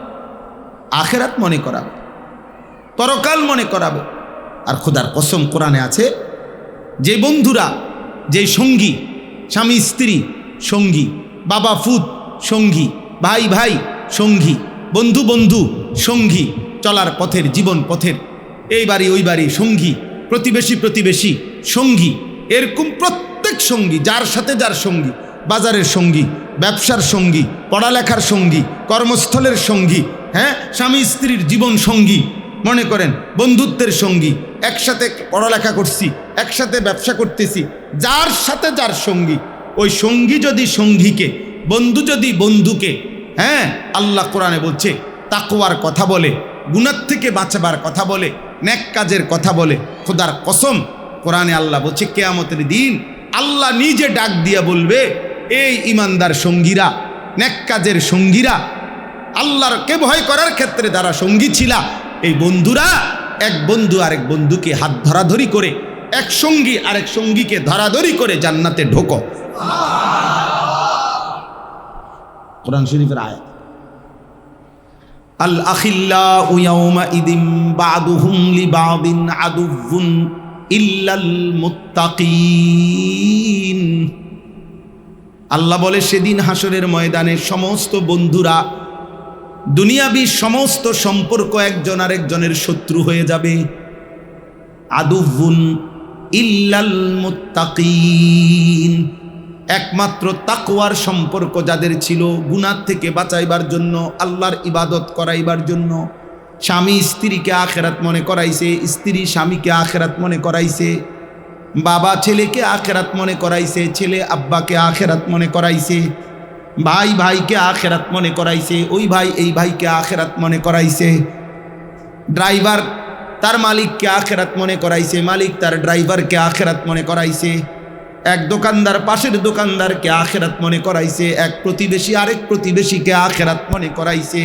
আখেরাত মনে করাবে, পরকাল মনে করাবে। আর খোদার কসম কোরআনে আছে, যে বন্ধুরা, যে সঙ্গী, স্বামী স্ত্রী সঙ্গী, বাবা ফুত সঙ্গী, ভাই ভাই সঙ্গী, বন্ধু বন্ধু সঙ্গী, চলার পথের জীবন পথের এই বাড়ি ওই বাড়ি সঙ্গী, প্রতিবেশী প্রতিবেশী সঙ্গী, এরকম প্রত্যেক সঙ্গী, যার সাথে যার সঙ্গী, বাজারের সঙ্গী, ব্যবসার সঙ্গী, পড়ালেখার সঙ্গী, কর্মস্থলের সঙ্গী, হ্যাঁ, স্বামী স্ত্রীর জীবন সঙ্গী, মনে করেন বন্ধুত্বের সঙ্গী, একসাথে পড়ালেখা করছি, একসাথে ব্যবসা করতেছি, যার সাথে যার সঙ্গী, ওই সঙ্গী যদি সঙ্গীকে, বন্ধু যদি বন্ধুকে, হ্যাঁ, আল্লাহ কোরআনে বলছে তাকওয়ার কথা বলে, গুনাহ থেকে বাঁচাবার কথা বলে, নেক কাজের কথা বলে। খোদার কসম কোরআনে আল্লাহ বলছে কিয়ামতের দিন আল্লাহ নিজে ডাক দিয়া বলবে, এই ইমানদার সঙ্গীরা, নেক কাজের সঙ্গীরা, আল্লাহরকে ভয় করার ক্ষেত্রে যারা সঙ্গী ছিলা, এই বন্ধুরা এক বন্ধু আরেক বন্ধুকে হাত ধরাধরি করে, এক সঙ্গী আরেক সঙ্গীকে ধরাধরি করে জান্নাতে ঢোকো। কোরআন শরীফের আয়াত। আল আখিল্লাউ ইয়াউমাইদিন বা'দুহুম লিবা'দিন আদুউন ইল্লাল মুত্তাকিন। আল্লাহ বলে সেদিন হাসরের ময়দানে সমস্ত বন্ধুরা, দুনিয়াবী সমস্ত সম্পর্ক একজন আরেকজনের শত্রু হয়ে যাবে। আদুউন ইল্লাল মুত্তাকিন, একমাত্র তাকওয়ার সম্পর্ক যাদের ছিল, গুনাহ থেকে বাঁচাইবার জন্য, আল্লাহর ইবাদত করাইবার জন্য, স্বামী স্ত্রীকে আখেরাত মনে করাইছে, স্ত্রী স্বামীকে আখেরাত মনে করাইছে, বাবা ছেলেকে আখেরাত মনে করাইছে, ছেলে আব্বাকে আখেরাত মনে করাইছে, ভাই ভাইকে আখেরাত মনে করাইছে, ওই ভাই এই ভাইকে আখেরাত মনে করাইছে, ড্রাইভার তার মালিককে আখেরাত মনে করাইছে, মালিক তার ড্রাইভারকে আখেরাত মনে করাইছে, এক দোকানদার পাশের দোকানদারকে আখেরাত মনে করাইছে, এক প্রতিবেশী আরেক প্রতিবেশীকে আখেরাত মনে করাইছে,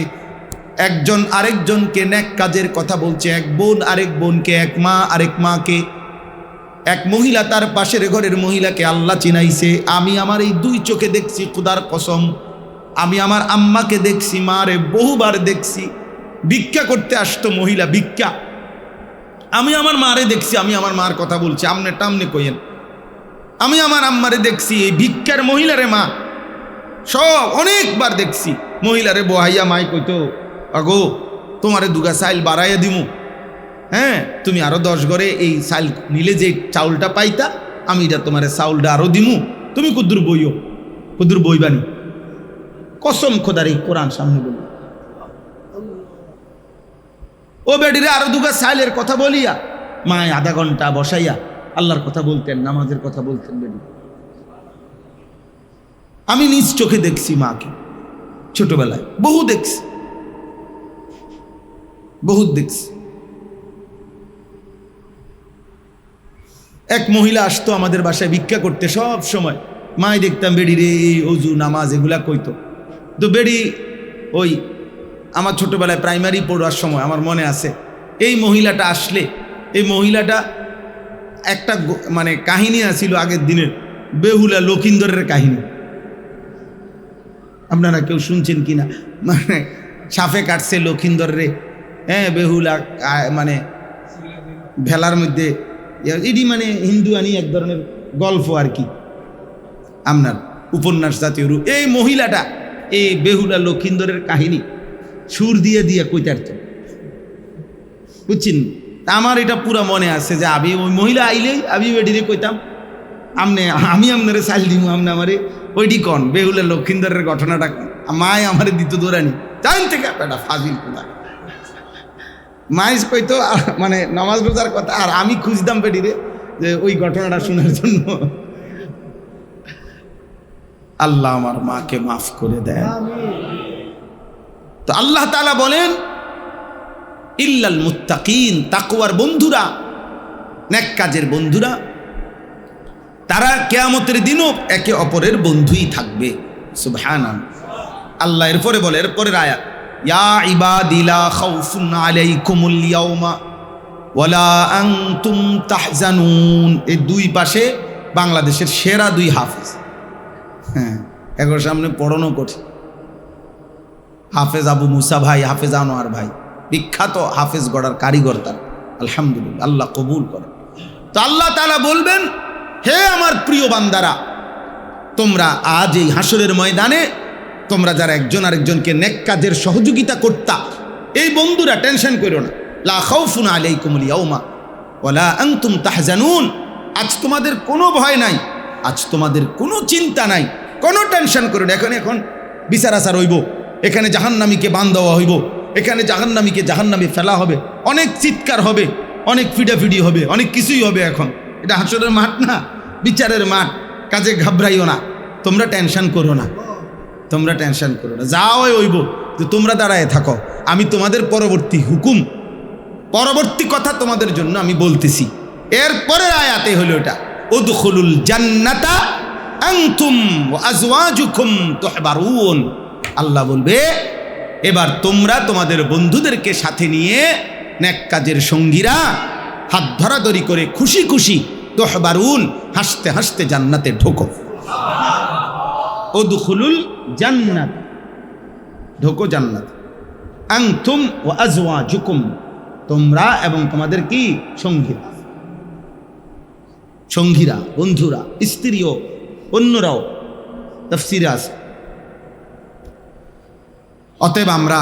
একজন আরেকজনকে নেক কাজের কথা বলছে, এক বোন আরেক বোনকে, এক মা আরেক মাকে, এক মহিলা তার পাশের ঘরের মহিলাকে আল্লাহ চিনাইছে। আমি আমার এই দুই চোখে দেখছি, খোদার কসম, আমি আমার আম্মাকে দেখছি, মারে বহুবার দেখছি, ভিক্ষা করতে আসতো মহিলা, ভিক্ষা, আমি আমার মারে দেখছি, আমি আমার মার কথা বলছি, আমনে টামনে কইেন, আমি আমার আম্মারে দেখছি, এই ভিক্ষার মহিলারে মা সব অনেকবার দেখছি। মহিলারে বহাইয়া মাই কইতো, আগো তোমারে দুগা চাইল বাড়াইয়া দিমু, হ্যাঁ, তুমি আরো 10 ঘরে এই চাইল নিলে যে চাউলটা পাইতা, আমি এটা তোমার চাউলটা আরো দিমু, তুমি কুদ্দুর বইও, কুদ্দুর বইবানি। কসম খোদার এই কোরআন সামনে বলি, ও বেডিরে আরো দুগা চাইলের কথা বলিয়া মায় আধা ঘন্টা বসাইয়া আল্লাহর কথা বলতেন, নামাজের কথা বলতেন। বেডি আমি নিজ চোখে দেখছি মাকে, ছোটবেলায় বহু দেখছি, বহুত দেখছি। এক মহিলা আসতো আমাদের বাসায় ভিক্ষা করতে সব সময়, মাই দেখতাম বেডি রে অজু নামাজ এগুলা কইতো। তো বেডি ওই আমার ছোটবেলায় প্রাইমারি পড়ার সময় আমার মনে আছে, এই মহিলাটা আসলে, এই মহিলাটা একটা মানে কাহিনী আছিল আগের দিনের, বেহুলা লক্ষিন্দরের কাহিনী, আপনারা কেউ শুনছেন কিনা? মানে সাফে কাটছে লক্ষিন্দরে, হ্যাঁ, বেহুলা মানে ভেলার মধ্যে, এটি মানে হিন্দু আনি এক ধরনের গল্প আর কি। আপনার উপন্যাস জাতীয় রূপ। এই মহিলাটা এই বেহুলা লক্ষিন্দরের কাহিনী সুর দিয়ে দিয়ে কইতারত, বুঝছেন? আমার এটা পুরা মনে আছে যে আমি ওই মহিলা আইলেই আমি বেডিরে কইতাম আমি আপনারে চাল দিব, আপনি আমারে ওইটি কন বেহুলা লক্ষিন্দরের ঘটনাটা কন। মায় আমারে দিত দৌড়ানি জান থেকে বেটা ফাজিল কোথা মাইস কইতো মানে নামাজ রোজার কথা, আর আমি খুঁজতাম বেডিরে যে ওই ঘটনাটা শোনার জন্য। আল্লাহ আমার মাকে মাফ করে দেন। তো আল্লাহ তাআলা বলেন ইল্লাল মুত্তাকিন, তাকওয়ার বন্ধুরা, নেক কাজের বন্ধুরা, তারা কিয়ামতের দিনও একে অপরের বন্ধুই থাকবে। সুবহানাল্লাহ। আল্লাহ এরপরে বলে, এরপরের আয়াত, ইয়া ইবাদি লা খাউফুন আলাইকুমুল ইয়াওমা ওয়ালা আনতুম তাহজানুন। এই দুই পাশে বাংলাদেশের সেরা দুই হাফেজ। হ্যাঁ, একবার সামনে পড়ানো কঠিন। হাফেজ আবু মুসা ভাই, হাফেজ আনোয়ার ভাই, বিখ্যাত হাফেজ গড়ার কারিগর তার, আলহামদুলিল্লাহ, আল্লাহ কবুল করে। তো আল্লাহ তাআলা বলবেন, হে আমার প্রিয় বান্দারা, তোমরা আজ এই হাসরের ময়দানে তোমরা যারা একজন আরেকজনকে নেক কাজের সহযোগিতা করতা, এই বন্ধুরা টেনশন করো না। লা খাউফুন আলাইকুমুল ইয়াওমা ওয়ালা আনতুম তাহজানুন। আজ তোমাদের কোনো ভয় নাই, আজ তোমাদের কোনো চিন্তা নাই, কোনো টেনশন করো না। এখন বিচার আচার হইব, এখানে জাহান্নামীকে বান দেওয়া হইব, এখানে জাহান্নামীকে জাহান্নামে ফেলা হবে, অনেক চিৎকার হবে, অনেক ফিডাফিডি হবে, অনেক কিছুই হবে। এখন এটা হাসরের মাঠ না, বিচারের মাঠ, কাজে ঘাবড়াইও না, তোমরা টেনশন করো না, তোমরা টেনশন করো না। যা হইব যে তোমরা দাঁড়ায় থাকো, আমি তোমাদের পরবর্তী হুকুম, পরবর্তী কথা তোমাদের জন্য আমি বলতেছি। এরপরের আয়াতে হলো এটা, উদখুলুল জান্নাতা আনতুম ওয়া আজওয়াজুকুম তুহবারুন। আল্লাহ বলবে, এবার তোমরা তোমাদের বন্ধুদেরকে সাথে নিয়ে নেক কাজের সঙ্গীরা হাত ধরাধরি করে খুশি খুশি তুহবারুন, হাসতে হাসতে জান্নাতে ঢোকো। উদখুলুল জান্নাত, ঢোকো জান্নাত। আনতুম ওয়া আজওয়াজুকুম, তোমরা এবং তোমাদের কি সঙ্গীরা, সঙ্গীরা, বন্ধুরা, স্ত্রীও, অন্যরাও, তাফসীরে আছে। অতএব আমরা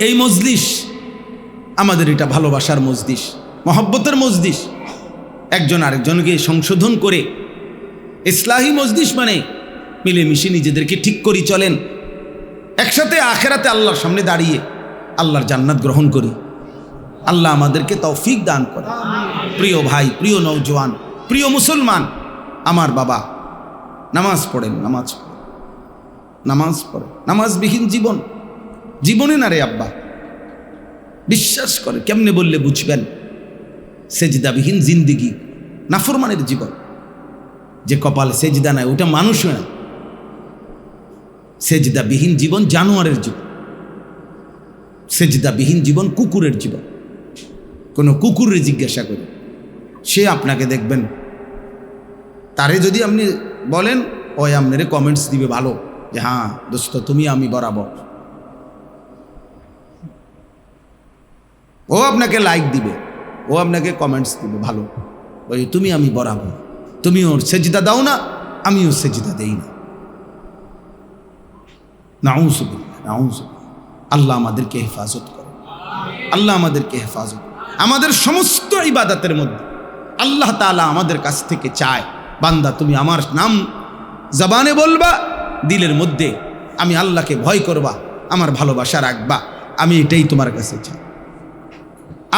এই মজলিস, আমাদের এটা ভালোবাসার মজলিস, মহব্বতের মজলিস, একজন আরেকজনকে সংশোধন করে ইসলাহি মজলিস, মানে মিলেমিশে নিজেদেরকে ঠিক করি চলেন, একসাথে আখেরাতে আল্লাহর সামনে দাঁড়িয়ে আল্লাহর জান্নাত গ্রহণ করি। আল্লাহ আমাদেরকে তৌফিক দান করে। প্রিয় ভাই, প্রিয় নওজোয়ান, প্রিয় মুসলমান, আমার বাবা নামাজ পড়েন, নামাজ পড়েন, নামাজ পড়েন। নামাজবিহীন জীবন জীবনে না রে আব্বা, বিশ্বাস করে। কেমনে বললে বুঝবেন? সেজদাবিহীন জিন্দিগি, নাফরমানের জীবন। যে কপালে সেজদা নাই ওটা মানুষ না, সেজদাবিহীন জীবন জানোয়ারের জীবন, সেজদাবিহীন জীবন কুকুরের জীবন। কোনো কুকুরে জিজ্ঞাসা করে, সে আপনাকে দেখবেন, তারে যদি আপনি বলেন, ওই আপনারে কমেন্টস দিবে ভালো, যে হ্যাঁ দোস্ত তুমি আমি বরাবর। ও আপনাকে লাইক দিবে, ও আপনাকে কমেন্টস দিবে ভালো, ওই তুমি আমি বরাবর। তুমি ওর সেজদা দাও না, আমি ওর সেজদা দেই না। নাউযুবিল্লাহ, নাউযুবিল্লাহ। আল্লাহ আমাদেরকে হেফাজত করে, আল্লাহ আমাদেরকে হেফাজত। আমাদের সমস্ত ইবাদতের মধ্যে আল্লাহ তাআলা আমাদের কাছ থেকে চায়, বান্দা তুমি আমার নাম জবানে বলবা, দিলের মধ্যে আমি আল্লাহকে ভয় করবা, আমার ভালোবাসা রাখবা। আমি এটাই তোমার কাছে চাই,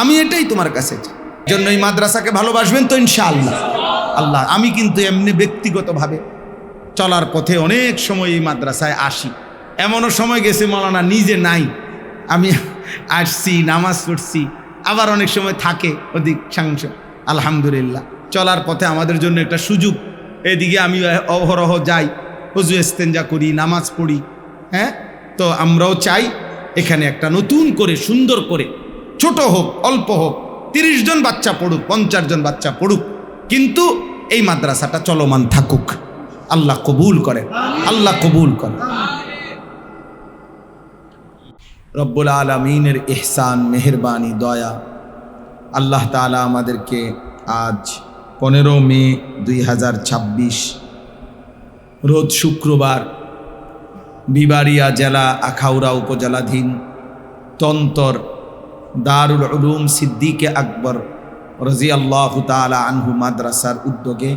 আমি এটাই তোমার কাছে চাই। জন্য এই মাদ্রাসাকে ভালোবাসবেন তো ইনশাআল্লাহ। আল্লাহ, আমি কিন্তু এমনি ব্যক্তিগতভাবে চলার পথে অনেক সময় এই মাদ্রাসায় আসি, এমনও সময় গেছে মাওলানা নিজে নাই, আমি আসছি, নামাজ পড়ছি, আবার অনেক সময় থাকে অধিকাংশ। আলহামদুলিল্লাহ, চলার পথে আমাদের জন্য একটা সুযোগ। এদিকে আমি অহরহ যাই, ওযু ইস্তেঞ্জা করি, নামাজ পড়ি। হ্যাঁ, তো আমরাও চাই এখানে একটা নতুন করে, সুন্দর করে, ছোট হোক অল্প হোক, 30 জন বাচ্চা পড়ুক, 50 জন বাচ্চা পড়ুক, কিন্তু এই মাদ্রাসাটা চলমান থাকুক। আল্লাহ কবুল করে, আল্লাহ কবুল করে। রব্বুল আলামিনের ইহসান, মেহেরবানি, দয়া, আল্লাহ তাআলা আমাদেরকে আজ 15 মে 2026 রোজ শুক্রবার বিবাড়িয়া জেলা আখাউড়া উপজেলাধীন তন্তর দারুল উলুম সিদ্দিকে আকবর রাদিয়াল্লাহু তাআলা আনহু মাদ্রাসার উদ্যোগে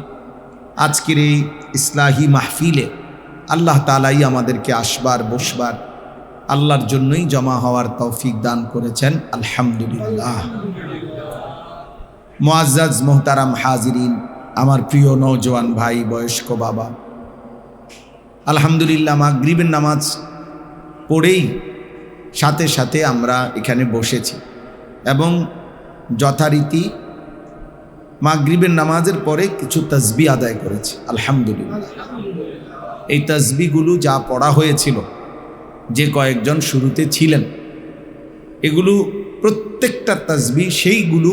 আজকের এই ইসলাহি মাহফিলে আল্লাহ তাআলাই আমাদেরকে আসবার বসবার আল্লাহর জন্যই জমা হওয়ার তৌফিক দান করেছেন। আলহামদুলিল্লাহ। মুআজ্জাজ মোহতারাম হাজিরিন, আমার প্রিয় নওজোয়ান ভাই, বয়স্ক বাবা, আলহামদুলিল্লাহ মাগরিবের নামাজ পড়েই সাথে সাথে আমরা এখানে বসেছি এবং যথারীতি মাগরিবের নামাজের পরে কিছু তাসবিহ আদায় করেছি। আলহামদুলিল্লাহ। এই তাসবিহগুলো যা পড়া হয়েছিল, যে কয়েকজন শুরুতে ছিলেন, এগুলো প্রত্যেকটা তাসবিহ সেইগুলো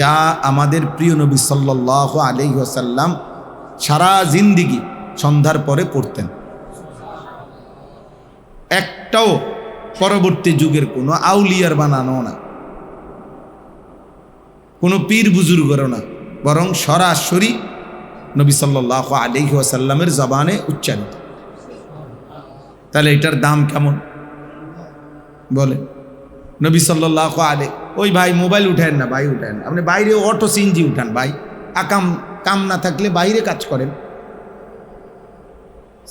যা আমাদের প্রিয় নবী সাল্লাল্লাহু আলাইহি ওয়াসাল্লাম সারা জিন্দেগি সন্ধ্যার পরে পড়তেন। একটাও পরবর্তী যুগের কোনো আউলিয়ার বানানো না, কোনো পীর বুজুর্গেরও না, বরং সরাসরি নবী সাল্লাল্লাহু আলাইহি ওয়াসাল্লামের জবানে উচ্চারিত। তাহলে এটার দাম কেমন বলে? নবী সাল্লাল্লাহু আলাইহি, ওই ভাই মোবাইল উঠেন না, ভাই উঠেন, আপনি বাইরে অটো সিএনজি উঠান ভাই, কাম না থাকলে বাইরে কাজ করেন,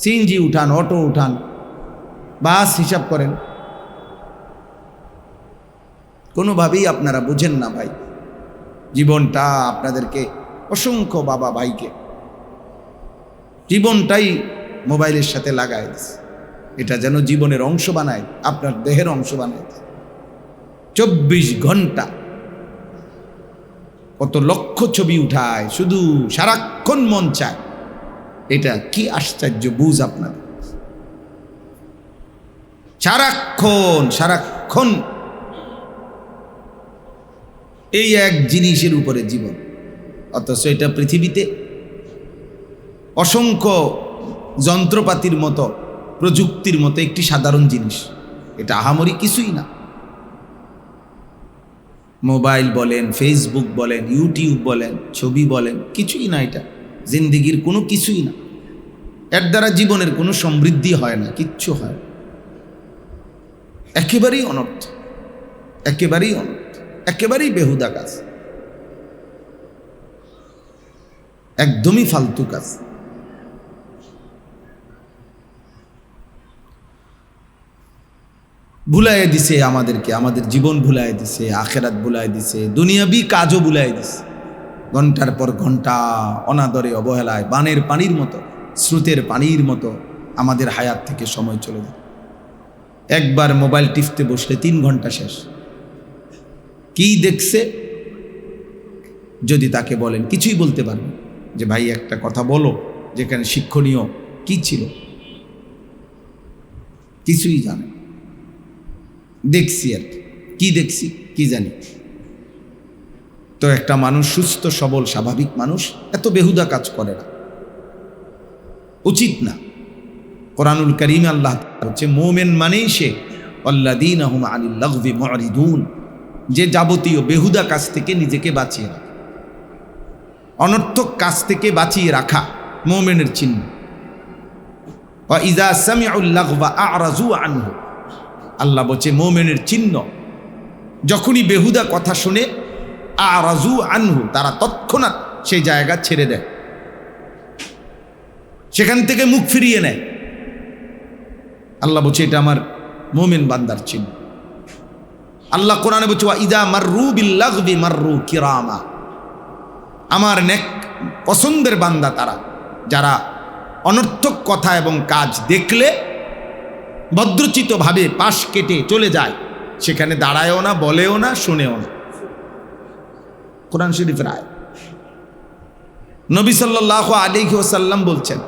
সিএনজি উঠান, অটো উঠান, বাস হিসাব করেন। কোনোভাবেই আপনারা বুঝেন না ভাই। জীবনটা আপনাদেরকে, অসংখ্য বাবা ভাইকে জীবনটাই মোবাইলের সাথে লাগায় দিচ্ছে। এটা যেন জীবনের অংশ বানায়, আপনার দেহের অংশ বানায়। 24 ঘন্টা কত লক্ষ ছবি উঠায়, শুধু সারাক্ষণ মন চায়। এটা কি আশ্চর্য বুঝ আপনাদের! সারাক্ষণ এই এক জিনিসের উপরে জীবন, অথচ এটা পৃথিবীতে অসংখ্য যন্ত্রপাতির মতো, প্রযুক্তির মতো একটি সাধারণ জিনিস। এটা আহামরি কিছুই না। মোবাইল বলেন, ফেসবুক বলেন, ইউটিউব বলেন, ছবি বলেন, কিছুই না। এটা জিন্দেগির কোনো কিছুই না। এর দ্বারা জীবনের কোনো সমৃদ্ধি হয় না, কিচ্ছু হয় না। একেবারেই অনর্থ, একেবারেই অনর্থ, একেবারেই বেহুদা কাজ, একদমই ফালতু কাজ। ভুলাইয়ে দিছে আমাদেরকে, আমাদের জীবন ভুলাইয়ে দিছে, আখেরাত ভুলাইয়ে দিছে, দুনিয়াবি কাজও ভুলাইয়ে দিছে। ঘন্টার পর ঘন্টা অনাদরে, অবহেলায়, বানের পানির মতো, স্রোতের পানির মতো আমাদের হায়াত থেকে সময় চলে যায়। একবার মোবাইল টিপতে বসলে 3 ঘন্টা শেষ। কি দেখছে যদি তাকে বলেন, কিছুই বলতে পারবেন যে ভাই একটা কথা বলো যেখানে শিক্ষণীয় কি ছিল, কিছুই জানে। দেখছি আর কি দেখছি কি জানি। তো একটা মানুষ, সুস্থ সবল স্বাভাবিক মানুষ, এত বেহুদা কাজ করে না, উচিত না। কোরআনুল কারীমে আল্লাহ হচ্ছে মুমিন মানেই সে আল্লাযীনা হুম আনিল লাগবি মুরিদুন, যে যাবতীয় বেহুদা কাজ থেকে নিজেকে বাঁচিয়ে রাখে, অনর্থক কাজ থেকে বাঁচিয়ে রাখা মুমিনের চিহ্ন। ওয়া ইযা সামিউল লাগবা আ'রাজু আনহু, আল্লাহ বলছে মুমিনের চিহ্ন, যখনই বেহুদা কথা শুনে আ'রাজু আনহু, তারা তৎক্ষণাৎ সেই জায়গা ছেড়ে দেয়, সেখান থেকে মুখ ফিরিয়ে নেয়। আল্লাহ বলছে এটা আমার মুমিন বান্দার চিহ্ন। আল্লাহ কোরআনে বলছে ওয়া ইযা মাররু বিল লাগবি মাররু কিরামা, আমার নেক পছন্দের বান্দা তারা, যারা অনর্থক কথা এবং কাজ দেখলে ভদ্রচিতভাবে পাশ কেটে চলে যায়, সেখানে দাঁড়ায়ও না, বলেও না, শুনেও না। কোরআন শরীফের আয়াত। নবী সাল্লাল্লাহু আলাইহি ওয়াসাল্লাম বলছেন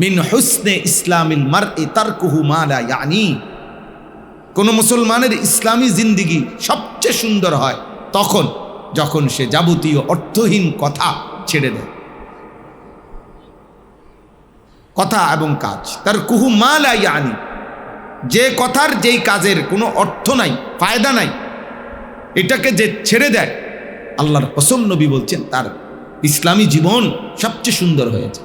মিন হুসনে ইসলামিল মারই তারকুহু মা লা ইয়ানি, কোন মুসলমানের ইসলামী জিন্দেগি সবচেয়ে সুন্দর হয় তখন যখন সে যাবতীয় অর্থহীন কথা ছেড়ে দেয়। কথা এবং কাজ, তারকুহু মা লা ইয়ানি, যে কথার যেই কাজের কোনো অর্থ নাই, ফায়দা নাই, এটাকে যে ছেড়ে দেয়, আল্লাহর কসম নবী বলছেন তার ইসলামী জীবন সবচেয়ে সুন্দর হয়েছে।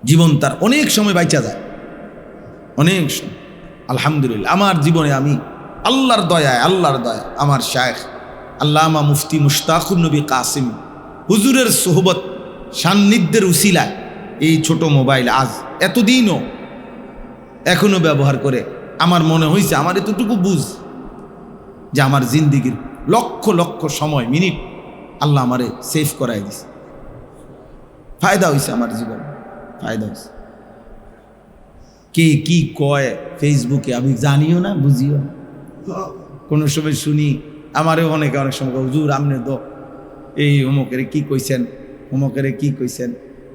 জীবন তার অনেক সময় বাইচা যায়, অনেক সময়। আলহামদুলিল্লাহ আমার জীবনে আমি আল্লাহর দয়া আমার শায়েখ আল্লামা মুফতি মুশতাকুর নবী কাসিম হুজুরের সোহবত সান্নিধ্যের উসিলায় এই ছোট মোবাইল আজ এতদিনও এখনো ব্যবহার করে আমার মনে হয়েছে আমার এতটুকু বুঝ যে আমার জিন্দিগির লক্ষ লক্ষ সময় মিনিট আল্লাহ আমারে সেভ করাই দিছে। ফায়দা হয়েছে আমার জীবন, ফায়দা হয়েছে। কে কি কয় ফেসবুকে আমি জানিও না, বুঝিও না। কোনো সময় শুনি আমারও অনেক সময় হুজুর আমনে তো এই অমুকের কি কইছেন, অমুকের কি কইছেন,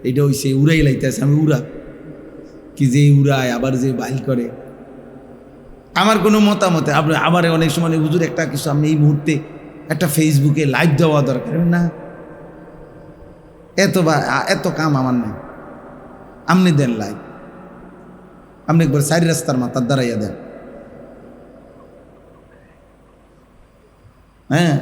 এটা হইছে উড়াই লাইতেছে। আমি উড়া কি যে উড়ায় আবার যে বাইল করে আমার কোনো মতামতে আবার অনেক সময় হুজুর একটা কিছু আমি এই মুহূর্তে একটা ফেসবুকে লাইভ দেওয়া দরকার না, এত কাম আমার নাই, আপনি দেন লাইভ, আপনি একবার চারি রাস্তার মাথার দাঁড়াইয়া দেন। হ্যাঁ